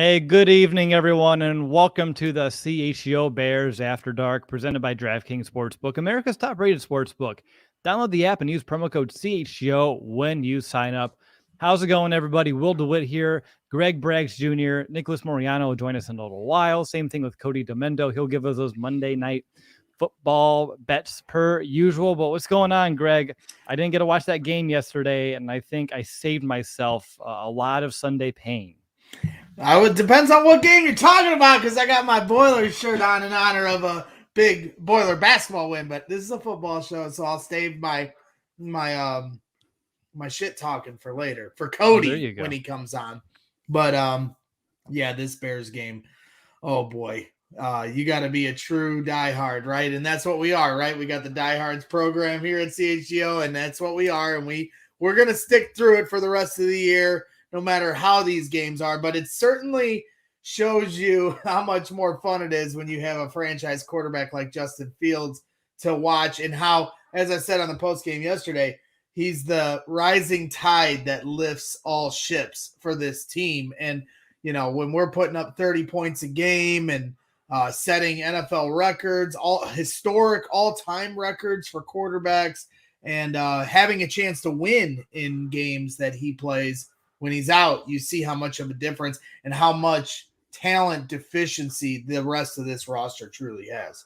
Hey, good evening, everyone, and welcome to the CHGO Bears After Dark, presented by DraftKings Sportsbook, America's top-rated sportsbook. Download the app and use promo code CHGO when you sign up. How's it going, everybody? Will DeWitt here. Greg Braggs Jr., Nicholas Moreano will join us in a little while. Same thing with Cody Delmendo. He'll give us those Monday night football bets per usual. But what's going on, Greg? I didn't get to watch that game yesterday, and I think I saved myself a lot of Sunday pain. Depends on what game you're talking about, because I got my Boilers shirt on in honor of a big Boiler basketball win. But this is a football show, so I'll save my shit talking for later for Cody when he comes on. But yeah, this Bears game. Oh boy, you got to be a true diehard, right? And that's what we are, right? We got the diehards program here at CHGO, and that's what we are, and we're gonna stick through it for the rest of the year, no matter how these games are. But it certainly shows you how much more fun it is when you have a franchise quarterback like Justin Fields to watch, and how, as I said on the post game yesterday, he's the rising tide that lifts all ships for this team. And, you know, when we're putting up 30 points a game and setting NFL records, all historic all-time records for quarterbacks, and having a chance to win in games that he plays when he's out, you see how much of a difference and how much talent deficiency the rest of this roster truly has.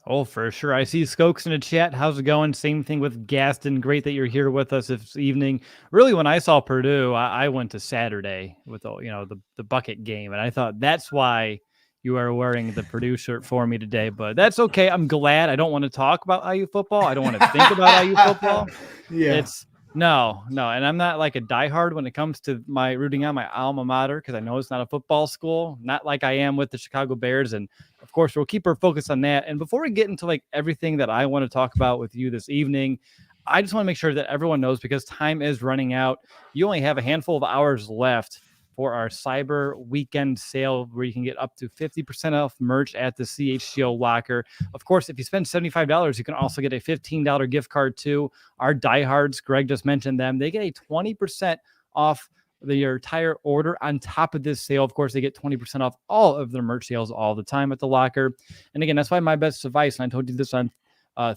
Oh, for sure. I see Skokes in the chat. How's it going? Same thing with Gaston. Great that you're here with us this evening. Really, when I saw Purdue, I went to Saturday with the bucket game, and I thought that's why you are wearing the Purdue shirt for me today. But that's okay. I'm glad. I don't want to talk about IU football. I don't want to think about IU football. Yeah. No, and I'm not like a diehard when it comes to my rooting on my alma mater, because I know it's not a football school, not like I am with the Chicago Bears. And of course, we'll keep our focus on that. And before we get into like everything that I want to talk about with you this evening, I just want to make sure that everyone knows, because time is running out. You only have a handful of hours left for our Cyber Weekend sale, where you can get up to 50% off merch at the CHGO locker. Of course, if you spend $75, you can also get a $15 gift card to our diehards. Greg just mentioned them. They get a 20% off their entire order on top of this sale. Of course, they get 20% off all of their merch sales all the time at the locker. And again, that's why my best advice, and I told you this on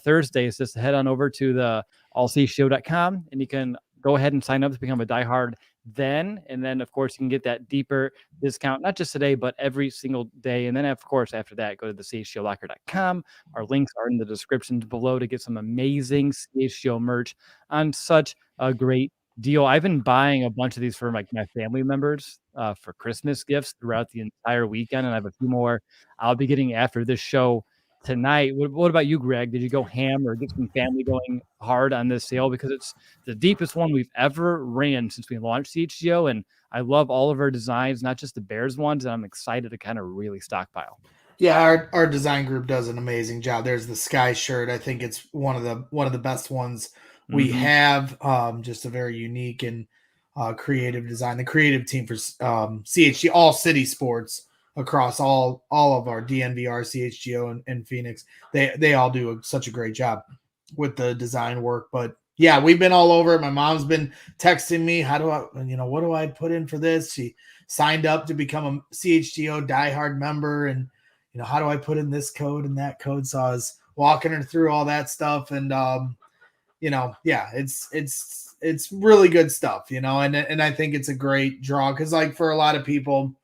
Thursday, is just to head on over to the allcshow.com, and you can go ahead and sign up to become a diehard then. And then, of course, you can get that deeper discount, not just today, but every single day. And then, of course, after that, go to the chgolocker.com. Our links are in the descriptions below to get some amazing CHGO merch on such a great deal. I've been buying a bunch of these for my family members for Christmas gifts throughout the entire weekend, and I have a few more I'll be getting after this show tonight. What about you, Greg? Did you go ham or get some family going hard on this sale? Because it's the deepest one we've ever ran since we launched CHGO, and I love all of our designs, not just the Bears ones, and I'm excited to kind of really stockpile. Yeah, our design group does an amazing job. There's the Sky shirt. I think it's one of the best ones we have. Just a very unique and creative design. The creative team for CHG, all City Sports, across all of our DNVR, CHGO, and Phoenix, they all do such a great job with the design work. But yeah, we've been all over it. My mom's been texting me, what do I put in for this? She signed up to become a CHGO diehard member, and how do I put in this code and that code? So I was walking her through all that stuff, and yeah, it's really good stuff, and I think it's a great draw, because like for a lot of people,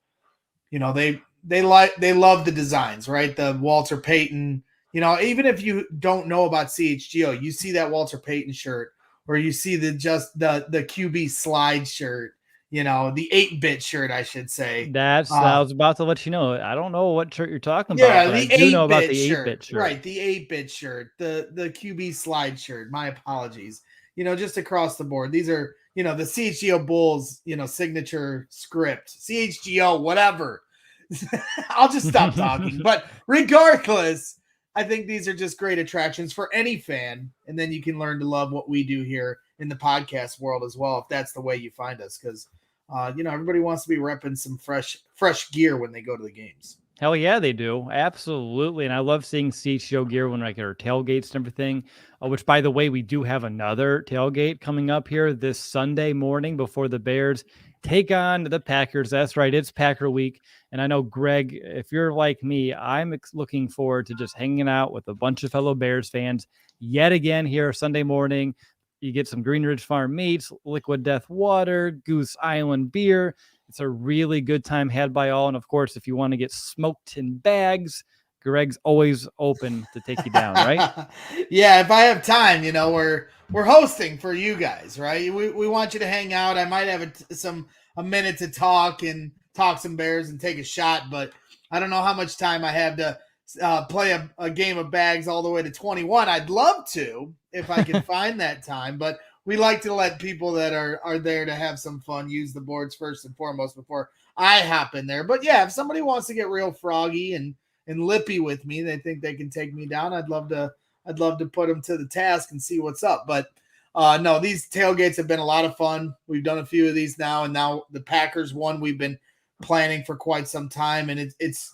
they love the designs, right? The Walter Payton, even if you don't know about CHGO, you see that Walter Payton shirt, or you see the QB slide shirt, the 8-bit shirt, I should say. I was about to let you know. I don't know what shirt you're talking about. Yeah, the 8-bit know about the 8-bit shirt. Right, the 8-bit shirt, the QB slide shirt. My apologies. Just across the board. These are, the CHGO Bulls, signature script. CHGO, whatever. I'll just stop talking. But regardless, I think these are just great attractions for any fan. And then you can learn to love what we do here in the podcast world as well, if that's the way you find us. Because, everybody wants to be repping some fresh gear when they go to the games. Hell yeah, they do. Absolutely. And I love seeing CHGO gear when like our tailgates and everything, which, by the way, we do have another tailgate coming up here this Sunday morning before the Bears take on the Packers. That's right. It's Packer week. And I know, Greg, if you're like me, I'm looking forward to just hanging out with a bunch of fellow Bears fans yet again here Sunday morning. You get some Green Ridge Farm meats, Liquid Death water, Goose Island beer. It's a really good time had by all. And of course, if you want to get smoked in bags, Greg's always open to take you down, right? Yeah, if I have time, we're hosting for you guys, right? We want you to hang out. I might have a minute to talk some Bears and take a shot, but I don't know how much time I have to play a game of bags all the way to 21. I'd love to if I can find that time, but we like to let people that are there to have some fun use the boards first and foremost before I hop in there. But yeah, if somebody wants to get real froggy and lippy with me, they think they can take me down, I'd love to put them to the task and see what's up. But no, these tailgates have been a lot of fun. We've done a few of these now, and now the Packers one we've been planning for quite some time, and it's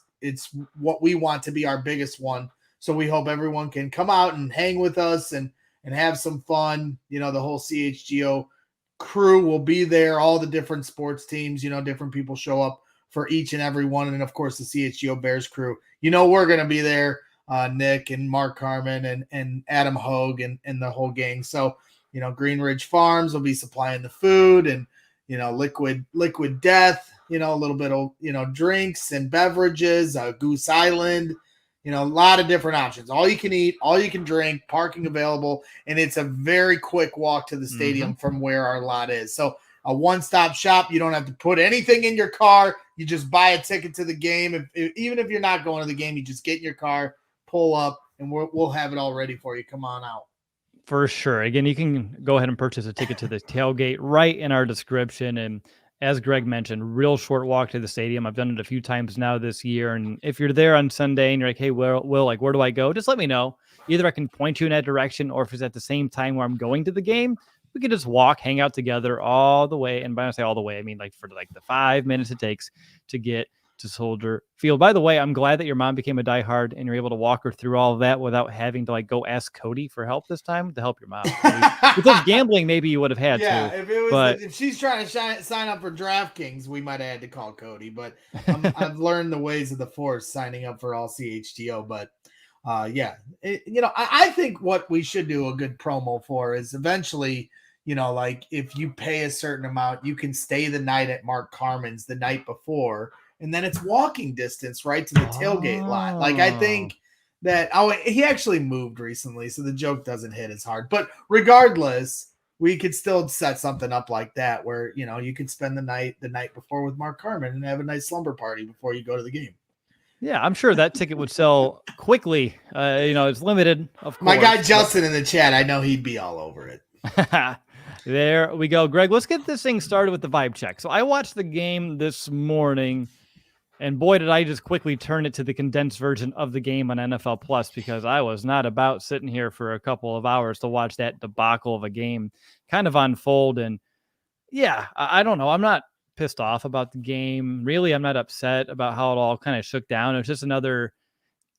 what we want to be our biggest one. So we hope everyone can come out and hang with us and have some fun. The whole CHGO crew will be there. All the different sports teams, different people show up for each and every one. And of course, the CHGO Bears crew, we're going to be there. Nick and Mark Carmen and Adam Hogue and the whole gang. So, Green Ridge Farms will be supplying the food and, Liquid Death, a little bit of, drinks and beverages, Goose Island, a lot of different options. All you can eat, all you can drink, parking available. And it's a very quick walk to the stadium from where our lot is. So a one-stop shop. You don't have to put anything in your car. You just buy a ticket to the game. Even if you're not going to the game, you just get in your car, pull up, and we'll have it all ready for you. Come on out. For sure. Again, you can go ahead and purchase a ticket to the tailgate right in our description. And as Greg mentioned, real short walk to the stadium. I've done it a few times now this year. And if you're there on Sunday and you're like, hey, Will, like, where do I go? Just let me know. Either I can point you in that direction, or if it's at the same time where I'm going to the game, we can just walk, hang out together all the way. And when I say all the way, I mean like for like the 5 minutes it takes to get to Soldier Field. By the way, I'm glad that your mom became a diehard and you're able to walk her through all of that without having to like go ask Cody for help this time to help your mom. With those gambling, maybe you would have had to. If she's trying to sign up for DraftKings, we might have had to call Cody. But I've learned the ways of the force signing up for all CHGO. But I think what we should do a good promo for is eventually, like if you pay a certain amount, you can stay the night at Mark Carmen's the night before. And then it's walking distance right to the tailgate lot. Like, I think that he actually moved recently, so the joke doesn't hit as hard. But regardless, we could still set something up like that where, you could spend the night before with Mark Carmen and have a nice slumber party before you go to the game. Yeah, I'm sure that ticket would sell quickly. It's limited, of course. My guy Justin in the chat, I know he'd be all over it. There we go. Greg, let's get this thing started with the vibe check. So I watched the game this morning. And boy, did I just quickly turn it to the condensed version of the game on NFL Plus, because I was not about sitting here for a couple of hours to watch that debacle of a game kind of unfold. And yeah, I don't know. I'm not pissed off about the game. Really, I'm not upset about how it all kind of shook down. It was just another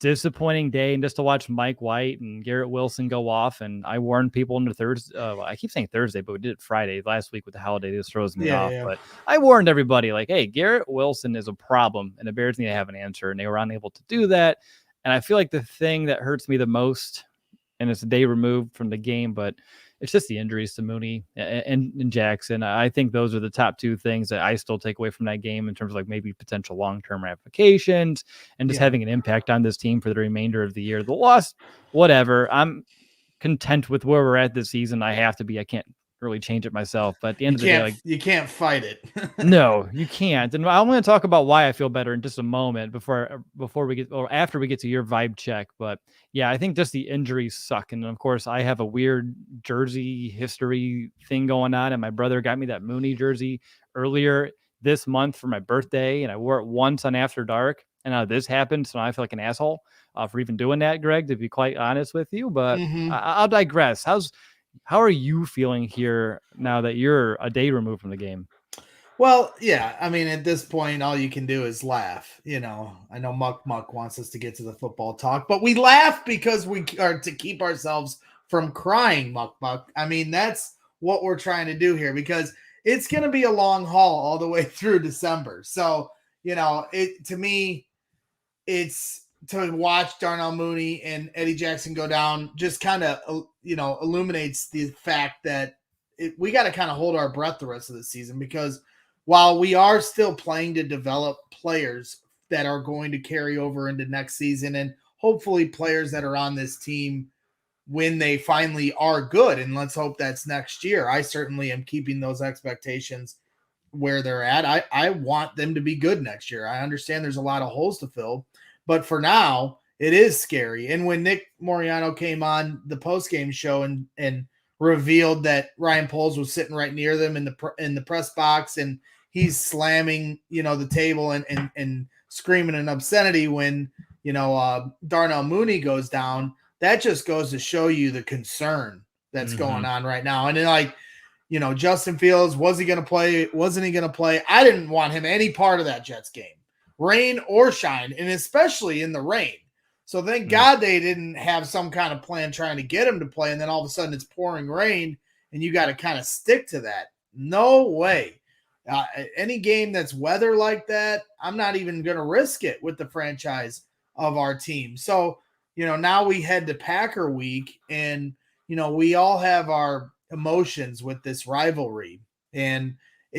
disappointing day, and just to watch Mike White and Garrett Wilson go off. And I warned people into Thursday. I keep saying Thursday, but we did it Friday last week with the holiday. This throws me off. Yeah. But I warned everybody, like, hey, Garrett Wilson is a problem, and the Bears need to have an answer. And they were unable to do that. And I feel like the thing that hurts me the most, and it's a day removed from the game, but it's just the injuries to Mooney and Jackson. I think those are the top two things that I still take away from that game in terms of like maybe potential long-term ramifications and just having an impact on this team for the remainder of the year. The loss, whatever. I'm content with where we're at this season. I can't really change it myself, but at the end of the day, like, you can't fight it. No, you can't. And I'm going to talk about why I feel better in just a moment after we get to your vibe check. But yeah, I think just the injuries suck. And of course, I have a weird jersey history thing going on. And my brother got me that Mooney jersey earlier this month for my birthday. And I wore it once on After Dark. And now this happened. So now I feel like an asshole for even doing that, Greg, to be quite honest with you. But I'll digress. How are you feeling here now that you're a day removed from the game? Well, yeah, I mean, at this point, all you can do is laugh. I know Muck wants us to get to the football talk, but we laugh because we are to keep ourselves from crying, Muck. I mean, that's what we're trying to do here, because it's going to be a long haul all the way through December. So, to me, it's to watch Darnell Mooney and Eddie Jackson go down just kind of, illuminates the fact that we got to kind of hold our breath the rest of the season, because while we are still playing to develop players that are going to carry over into next season, and hopefully players that are on this team when they finally are good, and let's hope that's next year. I certainly am keeping those expectations where they're at. I want them to be good next year. I understand there's a lot of holes to fill, but for now, it is scary. And when Nick Moreano came on the post-game show and revealed that Ryan Poles was sitting right near them in the press box, and he's slamming, the table and screaming an obscenity when, Darnell Mooney goes down, that just goes to show you the concern that's going on right now. And then, Justin Fields, was he going to play? Wasn't he going to play? I didn't want him any part of that Jets game, rain or shine, and especially in the rain. So thank God they didn't have some kind of plan trying to get him to play, and then all of a sudden it's pouring rain, and you got to kind of stick to that. No way. Any game that's weather like that, I'm not even going to risk it with the franchise of our team. So, now we head to Packer week, and, we all have our emotions with this rivalry. And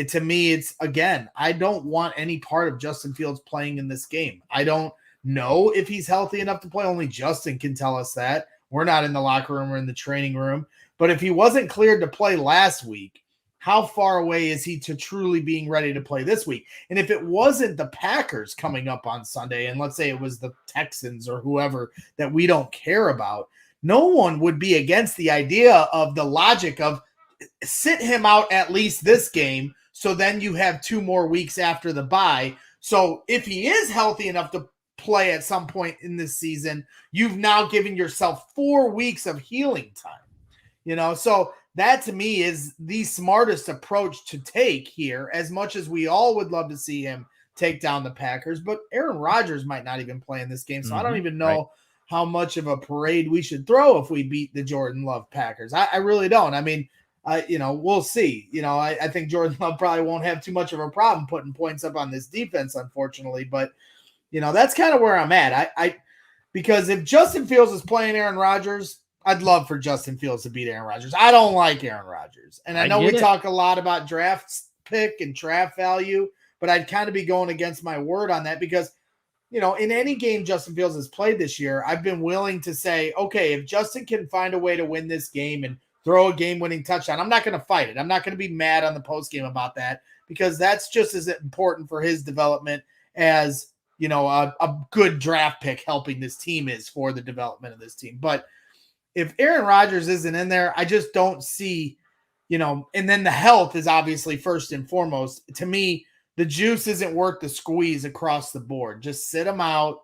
to me, it's, again, I don't want any part of Justin Fields playing in this game. I don't know if he's healthy enough to play. Only Justin can tell us that. We're not in the locker room or in the training room. But if he wasn't cleared to play last week, how far away is he to truly being ready to play this week? And if it wasn't the Packers coming up on Sunday, and let's say it was the Texans or whoever that we don't care about, no one would be against the idea of the logic of sit him out at least this game, so then you have 2 more weeks after the bye. So if he is healthy enough to play at some point in this season, you've now given yourself 4 weeks of healing time. So that to me is the smartest approach to take here, as much as we all would love to see him take down the Packers. But Aaron Rodgers might not even play in this game, so I don't even know how much of a parade we should throw if we beat the Jordan Love Packers. I really don't. I mean, we'll see. I think Jordan Love probably won't have too much of a problem putting points up on this defense, unfortunately. But, that's kind of where I'm at. Because if Justin Fields is playing Aaron Rodgers, I'd love for Justin Fields to beat Aaron Rodgers. I don't like Aaron Rodgers. And I know we talk a lot about draft pick and draft value, but I'd kind of be going against my word on that, because, in any game Justin Fields has played this year, I've been willing to say, okay, if Justin can find a way to win this game and throw a game-winning touchdown, I'm not going to fight it. I'm not going to be mad on the postgame about that, because that's just as important for his development as, a good draft pick helping this team is for the development of this team. But if Aaron Rodgers isn't in there, I just don't see, and then the health is obviously first and foremost. To me, the juice isn't worth the squeeze across the board. Just sit him out.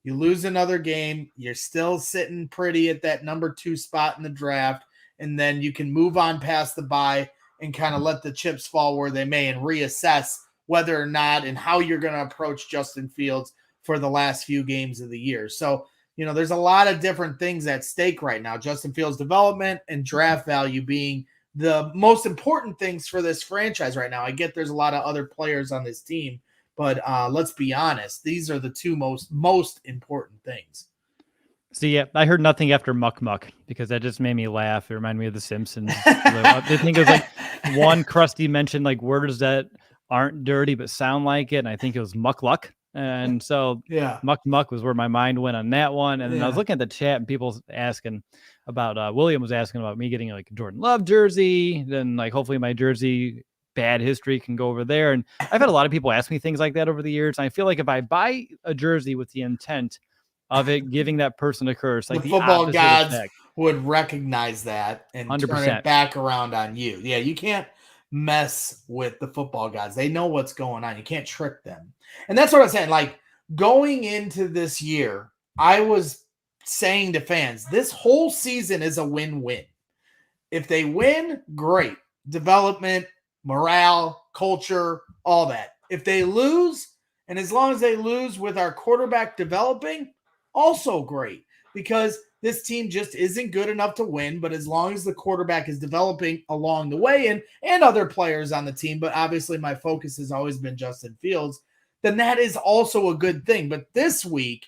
You lose another game, you're still sitting pretty at that number 2 spot in the draft, and then you can move on past the bye and kind of let the chips fall where they may and reassess whether or not and how you're going to approach Justin Fields for the last few games of the year. So, there's a lot of different things at stake right now. Justin Fields' development and draft value being the most important things for this franchise right now. I get there's a lot of other players on this team, but let's be honest. These are the 2 most important things. So, yeah, I heard nothing after Muck Muck, because that just made me laugh. It reminded me of The Simpsons. I think it was one Krusty mentioned words that aren't dirty but sound like it, and I think it was Muck Luck. And so Muck Muck was where my mind went on that one. And then I was looking at the chat, and people asking about William was asking about me getting a Jordan Love jersey. Then hopefully my jersey bad history can go over there. And I've had a lot of people ask me things like that over the years. And I feel like if I buy a jersey with the intent of it giving that person a curse, the football gods would recognize that and 100%. Turn it back around on you. Yeah, you can't mess with the football gods. They know what's going on. You can't trick them. And that's what I'm saying. Going into this year, I was saying to fans, this whole season is a win-win. If they win, great. Development, morale, culture, all that. If they lose, and as long as they lose with our quarterback developing, also great. Because this team just isn't good enough to win. But as long as the quarterback is developing along the way and other players on the team, but obviously my focus has always been Justin Fields, then that is also a good thing. But this week,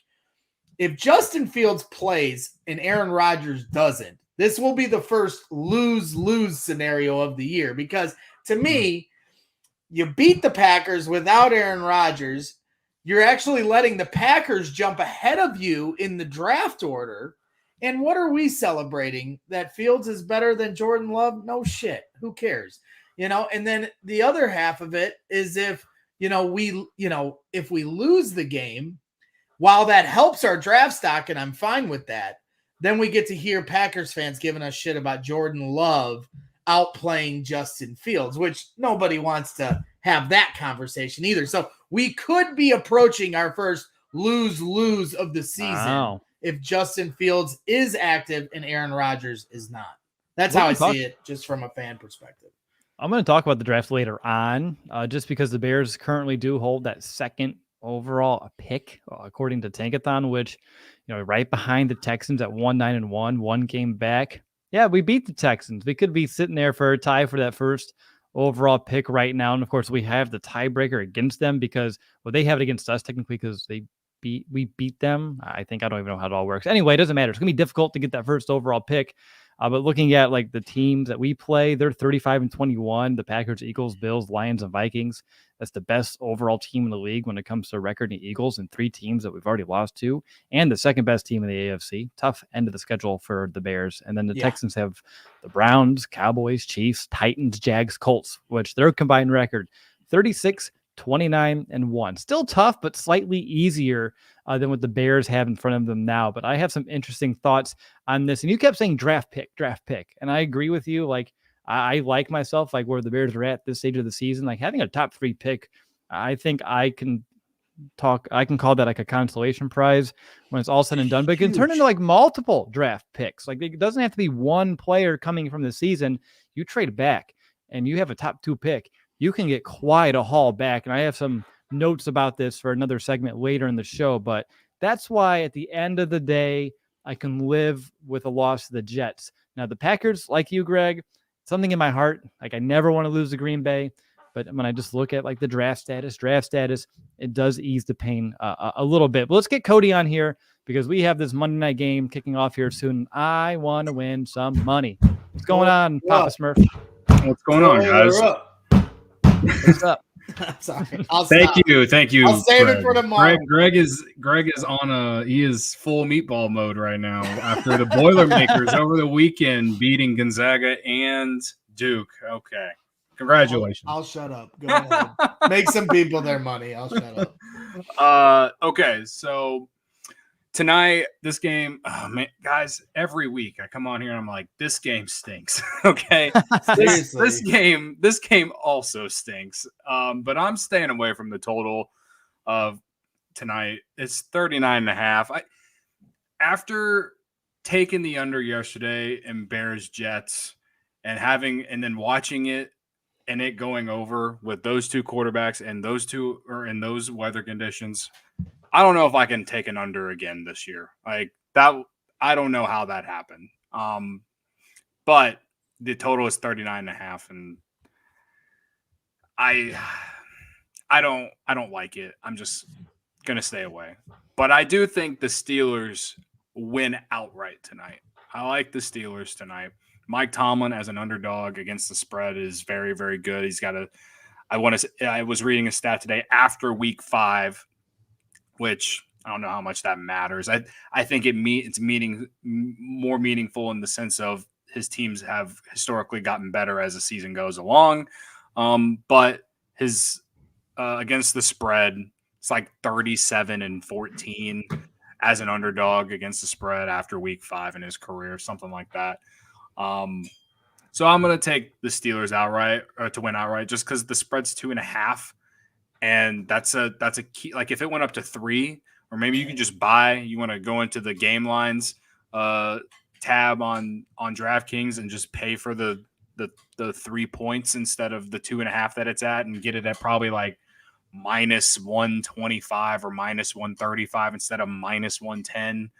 if Justin Fields plays and Aaron Rodgers doesn't, this will be the first lose-lose scenario of the year. Because to me, you beat the Packers without Aaron Rodgers. You're actually letting the Packers jump ahead of you in the draft order. And what are we celebrating? That Fields is better than Jordan Love? No shit. Who cares? And then the other half of it is if we lose the game, while that helps our draft stock, and I'm fine with that, then we get to hear Packers fans giving us shit about Jordan Love outplaying Justin Fields, which nobody wants to have that conversation either. So we could be approaching our first lose-lose of the season if Justin Fields is active and Aaron Rodgers is not. That's how I see it, just from a fan perspective. I'm going to talk about the draft later on, just because the Bears currently do hold that second overall pick, according to Tankathon, which, right behind the Texans at 1-9-1, one game back. Yeah, we beat the Texans. We could be sitting there for a tie for that first overall pick right now. And of course, we have the tiebreaker against them because, they have it against us technically because we beat them. I don't even know how it all works. Anyway, it doesn't matter. It's going to be difficult to get that first overall pick. But looking at like the teams that we play, they're 35-21. The Packers, Eagles, Bills, Lions, and Vikings. That's the best overall team in the league when it comes to record in Eagles, and 3 teams that we've already lost to, and the second best team in the AFC. Tough end of the schedule for the Bears. And then the Texans have the Browns, Cowboys, Chiefs, Titans, Jags, Colts, which their combined record 36-29-1. Still tough, but slightly easier than what the Bears have in front of them now. But I have some interesting thoughts on this. And you kept saying draft pick. And I agree with you. Like, I like myself, like where the Bears are at this stage of the season, like having a top 3 pick. I think I can call that like a consolation prize when it's all said and done, but it can turn into like multiple draft picks. Like, it doesn't have to be one player coming from the season. You trade back and you have a top 2 pick. You can get quite a haul back. And I have some notes about this for another segment later in the show, but that's why at the end of the day, I can live with a loss to the Jets. Now, the Packers, like you, Greg, something in my heart, like I never want to lose to Green Bay, but when I just look at like the draft status, it does ease the pain a little bit. But let's get Cody on here because we have this Monday night game kicking off here soon. I want to win some money. What's going on, Papa Smurf? What's going on, guys? What's up? Sorry. Thank you. I'll save it for tomorrow. Greg is on he is full meatball mode right now after the Boilermakers over the weekend beating Gonzaga and Duke. Okay. Congratulations. I'll shut up. Go ahead. Make some people their money. I'll shut up. Okay, so tonight, this game, oh man, guys, every week I come on here and I'm like, this game stinks. Okay. this game also stinks. But I'm staying away from the total of tonight. It's 39.5. After taking the under yesterday in Bears Jets and then watching it and it going over with those 2 quarterbacks and those 2 are in those weather conditions, I don't know if I can take an under again this year. Like that, I don't know how that happened. But the total is 39.5, and I don't like it. I'm just gonna stay away. But I do think the Steelers win outright tonight. I like the Steelers tonight. Mike Tomlin as an underdog against the spread is very, very good. He's got I was reading a stat today after week 5, which I don't know how much that matters. I think it's more meaningful in the sense of his teams have historically gotten better as the season goes along. But his against the spread, it's like 37-14 as an underdog against the spread after week 5 in his career, something like that. So I'm going to take the Steelers outright to win outright just because the spread's 2.5. And that's a key. Like if it went up to 3, or maybe you can just you want to go into the game lines tab on DraftKings and just pay for the 3 points instead of the 2.5 that it's at, and get it at probably like -125 or -135 instead of -110.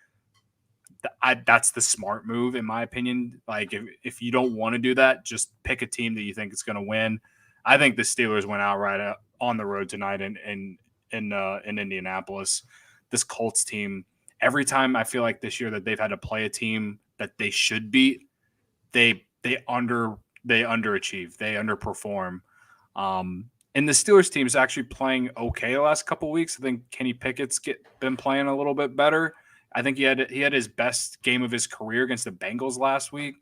that's the smart move in my opinion. Like if you don't want to do that, just pick a team that you think is going to win. I think the Steelers went outright on the road tonight in Indianapolis. This Colts team, every time I feel like this year that they've had to play a team that they should beat, they underachieve, they underperform. And the Steelers team is actually playing okay the last couple of weeks. I think Kenny Pickett's been playing a little bit better. I think he had his best game of his career against the Bengals last week.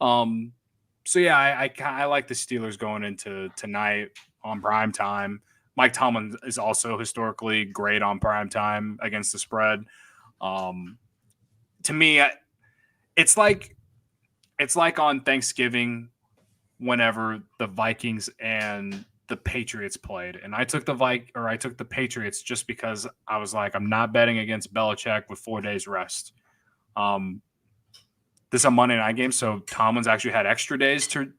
So yeah, I like the Steelers going into tonight on prime time. Mike Tomlin is also historically great on prime time against the spread. To me, it's like on Thanksgiving whenever the Vikings and the Patriots played, and I took the Patriots just because I was like, I'm not betting against Belichick with 4 days rest. This is a Monday night game, so Tomlin's actually had extra days to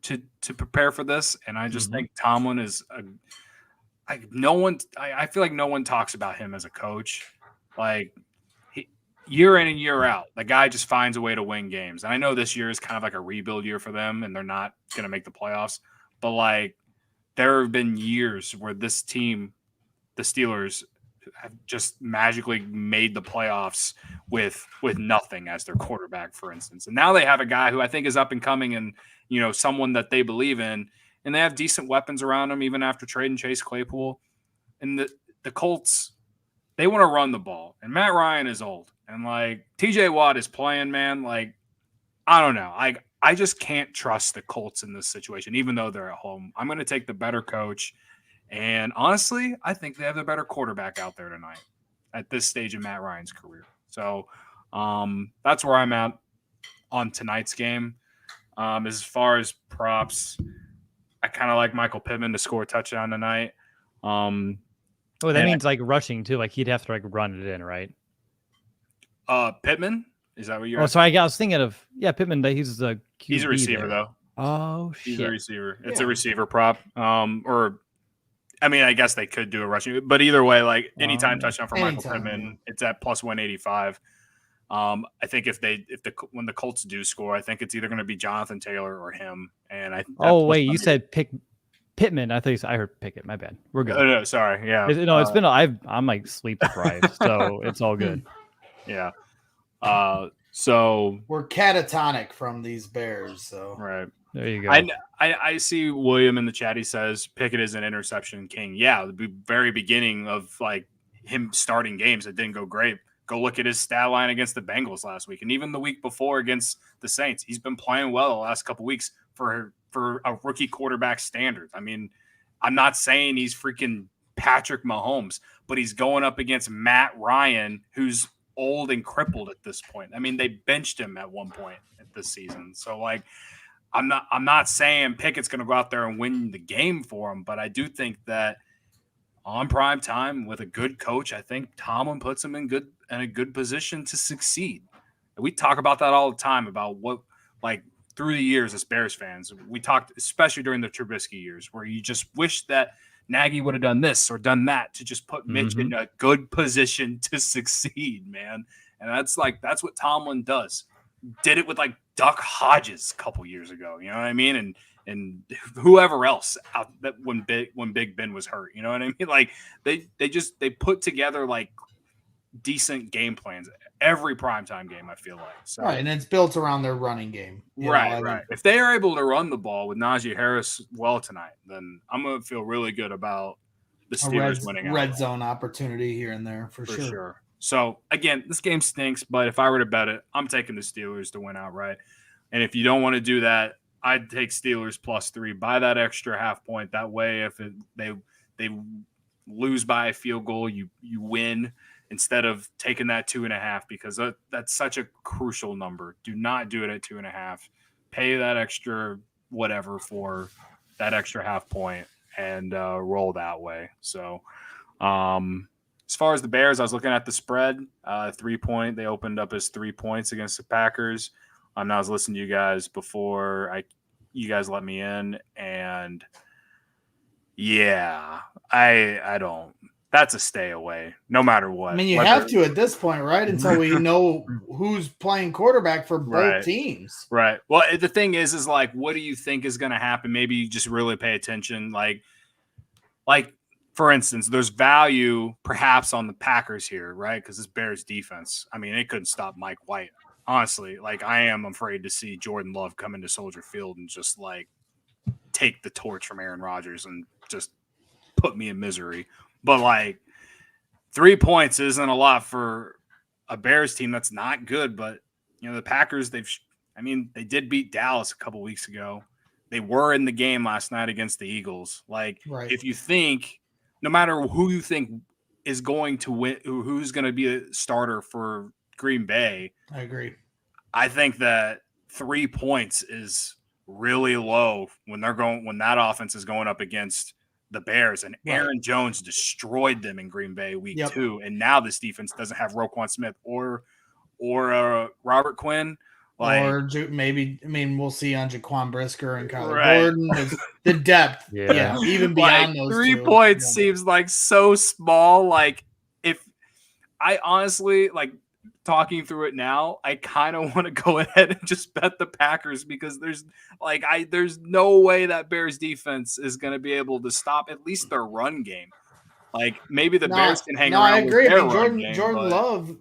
prepare for this, and I just think Tomlin is I feel like no one talks about him as a coach. Like year in and year out, the guy just finds a way to win games. And I know this year is kind of like a rebuild year for them, and they're not going to make the playoffs, but like, there have been years where this team, the Steelers, have just magically made the playoffs with nothing as their quarterback, for instance. And now they have a guy who I think is up and coming and, someone that they believe in. And they have decent weapons around him even after trading Chase Claypool. And the Colts, they want to run the ball. And Matt Ryan is old. And, like, TJ Watt is playing, man. Like, I don't know. I just can't trust the Colts in this situation, even though they're at home. I'm going to take the better coach. And honestly, I think they have the better quarterback out there tonight at this stage of Matt Ryan's career. So that's where I'm at on tonight's game. As far as props, I kind of like Michael Pittman to score a touchdown tonight. That means like rushing too. Like he'd have to like run it in, right? Pittman? Is that what you're? Oh, sorry. I was thinking of Pittman. He's a QB he's a receiver there. though. Oh shit. He's a receiver. It's a receiver prop. I guess they could do a rushing, but either way, like anytime touchdown for Michael Pittman, it's at plus 185. I think when the Colts do score, I think it's either going to be Jonathan Taylor or him. And you said Pittman. I heard Pickett. My bad. We're good. Oh, no, sorry. Yeah. It's been. I'm like sleep deprived, so it's all good. Yeah. So we're catatonic from these Bears. So right there you go. I see William in the chat. He says Pickett is an interception king. Yeah, the very beginning of like him starting games, it didn't go great. Go look at his stat line against the Bengals last week, and even the week before against the Saints. He's been playing well the last couple weeks for a rookie quarterback standard. I mean, I'm not saying he's freaking Patrick Mahomes, but he's going up against Matt Ryan, who's old and crippled at this point. I mean, they benched him at one point this season. So like, I'm not saying Pickett's going to go out there and win the game for him, but I do think that on prime time with a good coach, I think Tomlin puts him in a good position to succeed. We talk about that all the time about what, like, through the years as Bears fans, we talked, especially during the Trubisky years, where you just wish that Nagy would have done this or done that to just put Mitch in a good position to succeed, man. And that's what Tomlin does. Did it with like Duck Hodges a couple years ago, you know what I mean? And whoever else out that when Big Ben was hurt, you know what I mean? Like they put together like decent game plans every primetime game, I feel like. So, right, and it's built around their running game. Right. If they are able to run the ball with Najee Harris well tonight, then I'm going to feel really good about the Steelers winning. Red zone opportunity here and there for sure. So, again, this game stinks, but if I were to bet it, I'm taking the Steelers to win outright. And if you don't want to do that, I'd take Steelers +3. Buy that extra half point. That way, if they lose by a field goal, you win instead of taking that 2.5, because that's such a crucial number. Do not do it at 2.5. Pay that extra whatever for that extra half point and roll that way. So, as far as the Bears, I was looking at the spread, 3 point. They opened up as 3 points against the Packers. I was listening to you guys before you guys let me in, and yeah, I don't that's a stay away, no matter what. I mean, you have to at this point, right? Until we know who's playing quarterback for both teams. Right. Well, the thing is like, what do you think is going to happen? Maybe you just really pay attention. Like, for instance, there's value perhaps on the Packers here, right? Because this Bears defense, I mean, it couldn't stop Mike White. Honestly, like, I am afraid to see Jordan Love come into Soldier Field and just like take the torch from Aaron Rodgers and just put me in misery. But like 3 points isn't a lot for a Bears team that's not good. But the Packers, they did beat Dallas a couple weeks ago. They were in the game last night against the Eagles. Like, if you think, no matter who you think is going to win, who's going to be a starter for Green Bay, I agree. I think that 3 points is really low when that offense is going up against the Bears, and Aaron Jones destroyed them in Green Bay week 2. And now this defense doesn't have Roquan Smith or Robert Quinn. Or maybe, we'll see on Jaquan Brisker and Kyler Gordon. The depth. Even beyond those 3 points seems like so small. Like, if I honestly, like, talking through it now, I kind of want to go ahead and just bet the Packers, because there's no way that Bears defense is going to be able to stop at least their run game. Like, maybe the Bears can hang around. I agree. With their Jordan Love,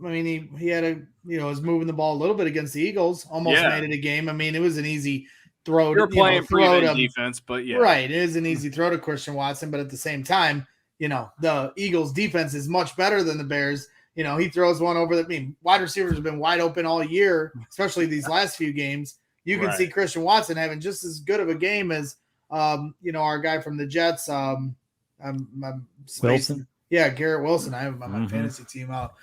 he had was moving the ball a little bit against the Eagles, almost made it a game. It was an easy throw. You're playing prevent defense, but right. It is an easy throw to Christian Watson, but at the same time, the Eagles defense is much better than the Bears. He throws one over wide receivers have been wide open all year, especially these last few games. You can see Christian Watson having just as good of a game as, our guy from the Jets, Wilson. Yeah, Garrett Wilson. I have him on my fantasy team out.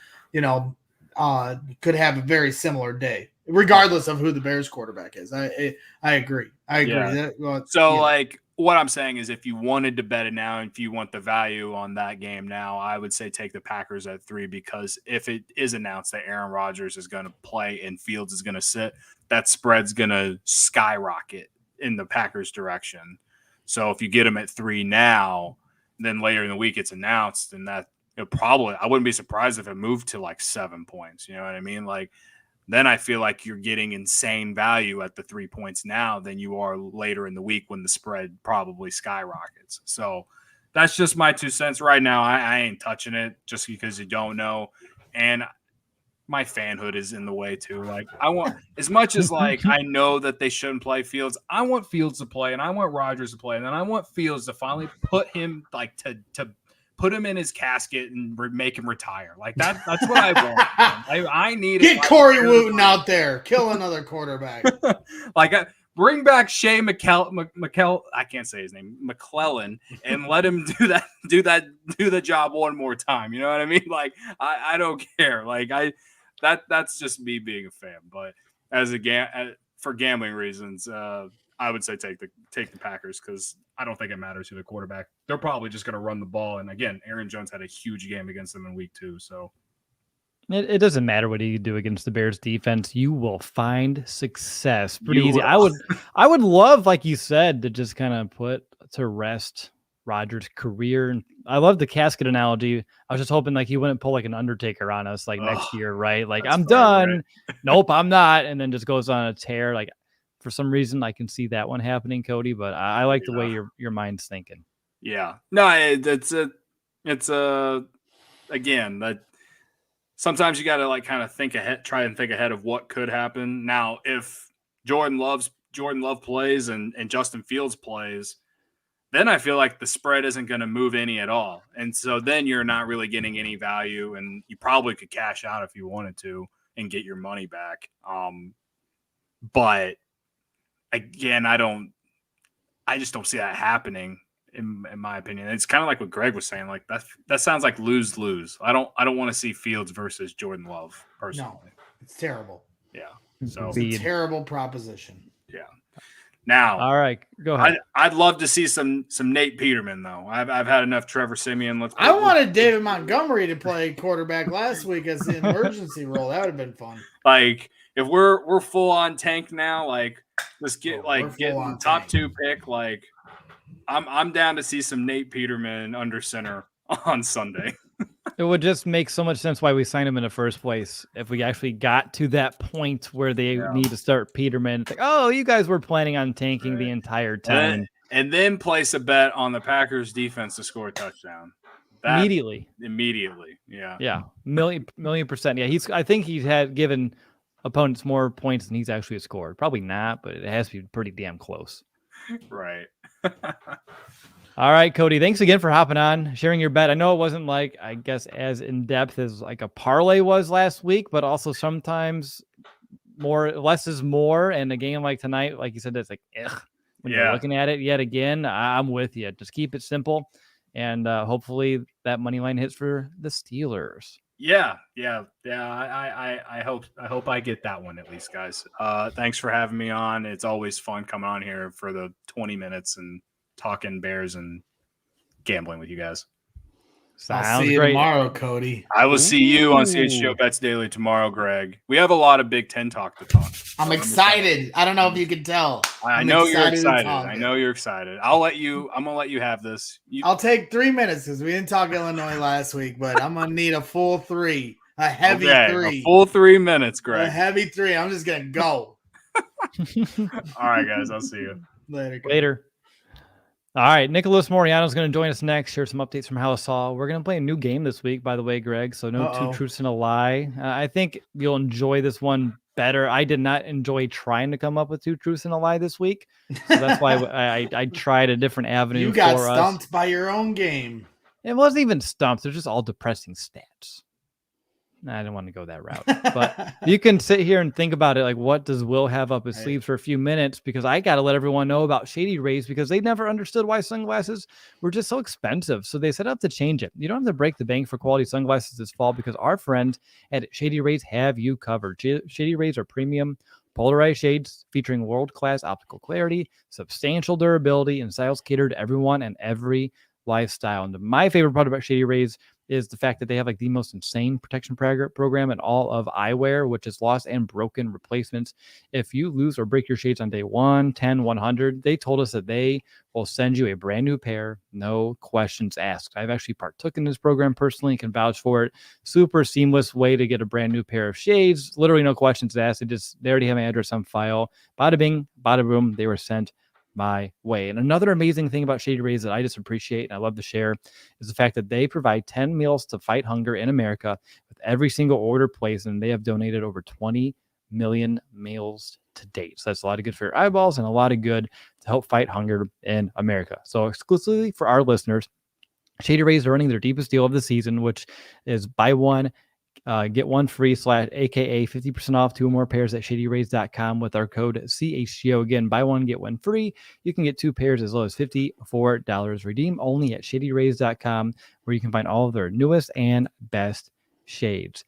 Could have a very similar day, regardless of who the Bears quarterback is. I agree. Yeah. Like, what I'm saying is, if you wanted to bet it now, and if you want the value on that game now, I would say take the Packers at 3, because if it is announced that Aaron Rodgers is going to play and Fields is going to sit, that spread's going to skyrocket in the Packers' direction. So if you get them at 3 now, then later in the week it's announced, and that probably, I wouldn't be surprised if it moved to like 7 points. You know what I mean? Like, then I feel like you're getting insane value at the 3 points now than you are later in the week when the spread probably skyrockets. So that's just my 2 cents right now. I ain't touching it just because you don't know. And my fanhood is in the way too. Like, I want, as much as like I know that they shouldn't play Fields, I want Fields to play, and I want Rodgers to play, and then I want Fields to finally put him like to put him in his casket and make him retire. Like, that's what I want. I need get Corey Wooten out there, kill another quarterback. Bring back Shea I can't say his name, McClellan, and let him do the job one more time. You know what I mean? Like, I don't care. Like, that's just me being a fan. But for gambling reasons, I would say take the Packers, because I don't think it matters who the quarterback. They're probably just going to run the ball. And again, Aaron Jones had a huge game against them in week 2. So it doesn't matter what you do against the Bears defense. You will find success pretty easy. I would love, like you said, to just kind of put to rest Rodgers' career. And I love the casket analogy. I was just hoping like he wouldn't pull like an Undertaker on us like next year, right? Like, I'm done. Right? Nope, I'm not. And then just goes on a tear. Like, for some reason, I can see that one happening, Cody. But I like the way your mind's thinking. Yeah, no, it's again, that sometimes you got to like kind of try and think ahead of what could happen. Now, if Jordan Love plays and Justin Fields plays, then I feel like the spread isn't going to move any at all. And so then you're not really getting any value, and you probably could cash out if you wanted to and get your money back. But again, I just don't see that happening in my opinion. It's kind of like what Greg was saying. Like, that sounds like lose-lose. I don't want to see Fields versus Jordan Love personally. No, it's terrible. Yeah. So it's a terrible proposition. Yeah. Now, all right, go ahead. I'd love to see some Nate Peterman though. I've had enough Trevor Siemian. I wanted David Montgomery to play quarterback last week as the emergency role. That would have been fun. Like, if we're full on tank now, like, let's get top tank. 2 pick. Like, I'm down to see some Nate Peterman under center on Sunday. It would just make so much sense why we signed him in the first place. If we actually got to that point where they need to start Peterman, it's like, oh, you guys were planning on tanking the entire time. And then place a bet on the Packers defense to score a touchdown. Immediately. Yeah. Yeah. Million%. Yeah. I think he's had given opponents more points than he's actually scored. Probably not, but it has to be pretty damn close. Right. All right, Cody, thanks again for hopping on, sharing your bet. I know it wasn't like, I guess, as in-depth as like a parlay was last week, but also sometimes less is more. And a game like tonight, like you said, it's like, when you're looking at it yet again, I'm with you. Just keep it simple. And hopefully that money line hits for the Steelers. Yeah. I hope I get that one at least, guys. Thanks for having me on. It's always fun coming on here for the 20 minutes and talking Bears and gambling with you guys. I'll see you tomorrow, Cody. I will see you on CHGO Bets Daily tomorrow, Greg. We have a lot of Big Ten talk to talk. I'm excited. I don't know if you can tell. I know you're excited. I'm gonna let you have this. I'll take 3 minutes because we didn't talk Illinois last week, but I'm gonna need a full 3. A heavy 3. A full 3 minutes, Greg. A heavy 3. I'm just gonna go. All right, guys. I'll see you later. All right, Nicholas Moreano is going to join us next. Share some updates from Halisaw. We're going to play a new game this week, by the way, Greg. So no two truths and a lie. I think you'll enjoy this one better. I did not enjoy trying to come up with 2 truths and a lie this week. So that's why I tried a different avenue. You got stumped by your own game. It wasn't even stumped. It was just all depressing stats. I didn't want to go that route, but you can sit here and think about it. Like, what does Will have up his sleeves for a few minutes? Because I got to let everyone know about Shady Rays because they never understood why sunglasses were just so expensive. So they set up to change it. You don't have to break the bank for quality sunglasses this fall because our friends at Shady Rays have you covered. Shady Rays are premium polarized shades featuring world-class optical clarity, substantial durability, and styles catered to everyone and every lifestyle. And my favorite part about Shady Rays is the fact that they have like the most insane protection program in all of eyewear, which is lost and broken replacements. If you lose or break your shades on day 1, 10, 100, they told us that they will send you a brand new pair, no questions asked. I've actually partook in this program personally and can vouch for it. Super seamless way to get a brand new pair of shades. Literally no questions asked. They already have my address on file. Bada bing, bada boom. They were sent my way. And another amazing thing about Shady Rays that I just appreciate and I love to share is the fact that they provide 10 meals to fight hunger in America with every single order placed, and they have donated over 20 million meals to date. So that's a lot of good for your eyeballs and a lot of good to help fight hunger in America. So exclusively for our listeners, Shady Rays are running their deepest deal of the season, which is buy one, get one free /AKA 50% off 2 or more pairs at shadyrays.com with our code CHGO. Again, buy one, get one free. You can get 2 pairs as low as $54. Redeem only at shadyrays.com, where you can find all of their newest and best shades.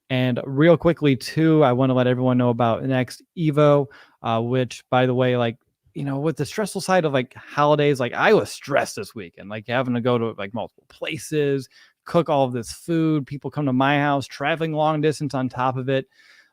And real quickly, too, I want to let everyone know about next Evo, which, by the way, like, you know, with the stressful side of like holidays, like I was stressed this week and like having to go to like multiple places, cook all of this food, people come to my house, traveling long distance on top of it.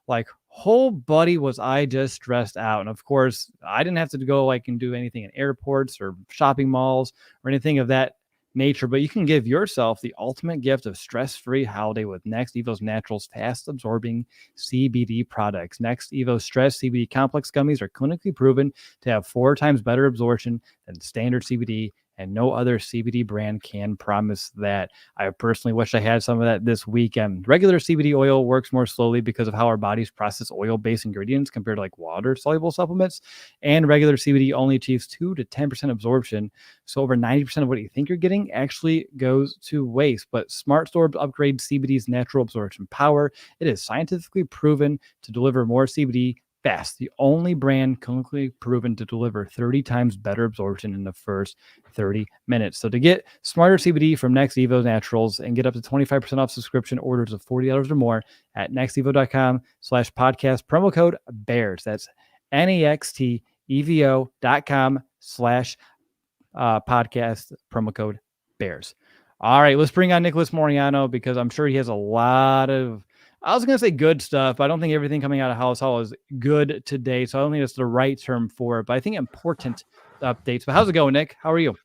Like, whole buddy was I just stressed out. And of course, I didn't have to go like and do anything in airports or shopping malls or anything of that nature, but you can give yourself the ultimate gift of stress-free holiday with Next Evo's Naturals fast-absorbing CBD products. Next Evo's Stress CBD Complex gummies are clinically proven to have 4 times better absorption than standard CBD, and no other CBD brand can promise that. I personally wish I had some of that this weekend. Regular CBD oil works more slowly because of how our bodies process oil-based ingredients compared to like water-soluble supplements, and regular CBD only achieves 2 to 10% absorption, so over 90% of what you think you're getting actually goes to waste. But Smart Sorbs upgrade CBD's natural absorption power. It is scientifically proven to deliver more CBD fast, the only brand clinically proven to deliver 30 times better absorption in the first 30 minutes. So to get smarter CBD from Next Evo Naturals and get up to 25% off subscription orders of $40 or more at nextevo.com/podcast, promo code BEARS. That's nextevo.com/podcast, promo code BEARS. All right, let's bring on Nicholas Moreano because I'm sure he has a lot of, I was going to say good stuff, but I don't think everything coming out of Halisaw is good today. So I don't think that's the right term for it, but I think important updates. But how's it going, Nick? How are you?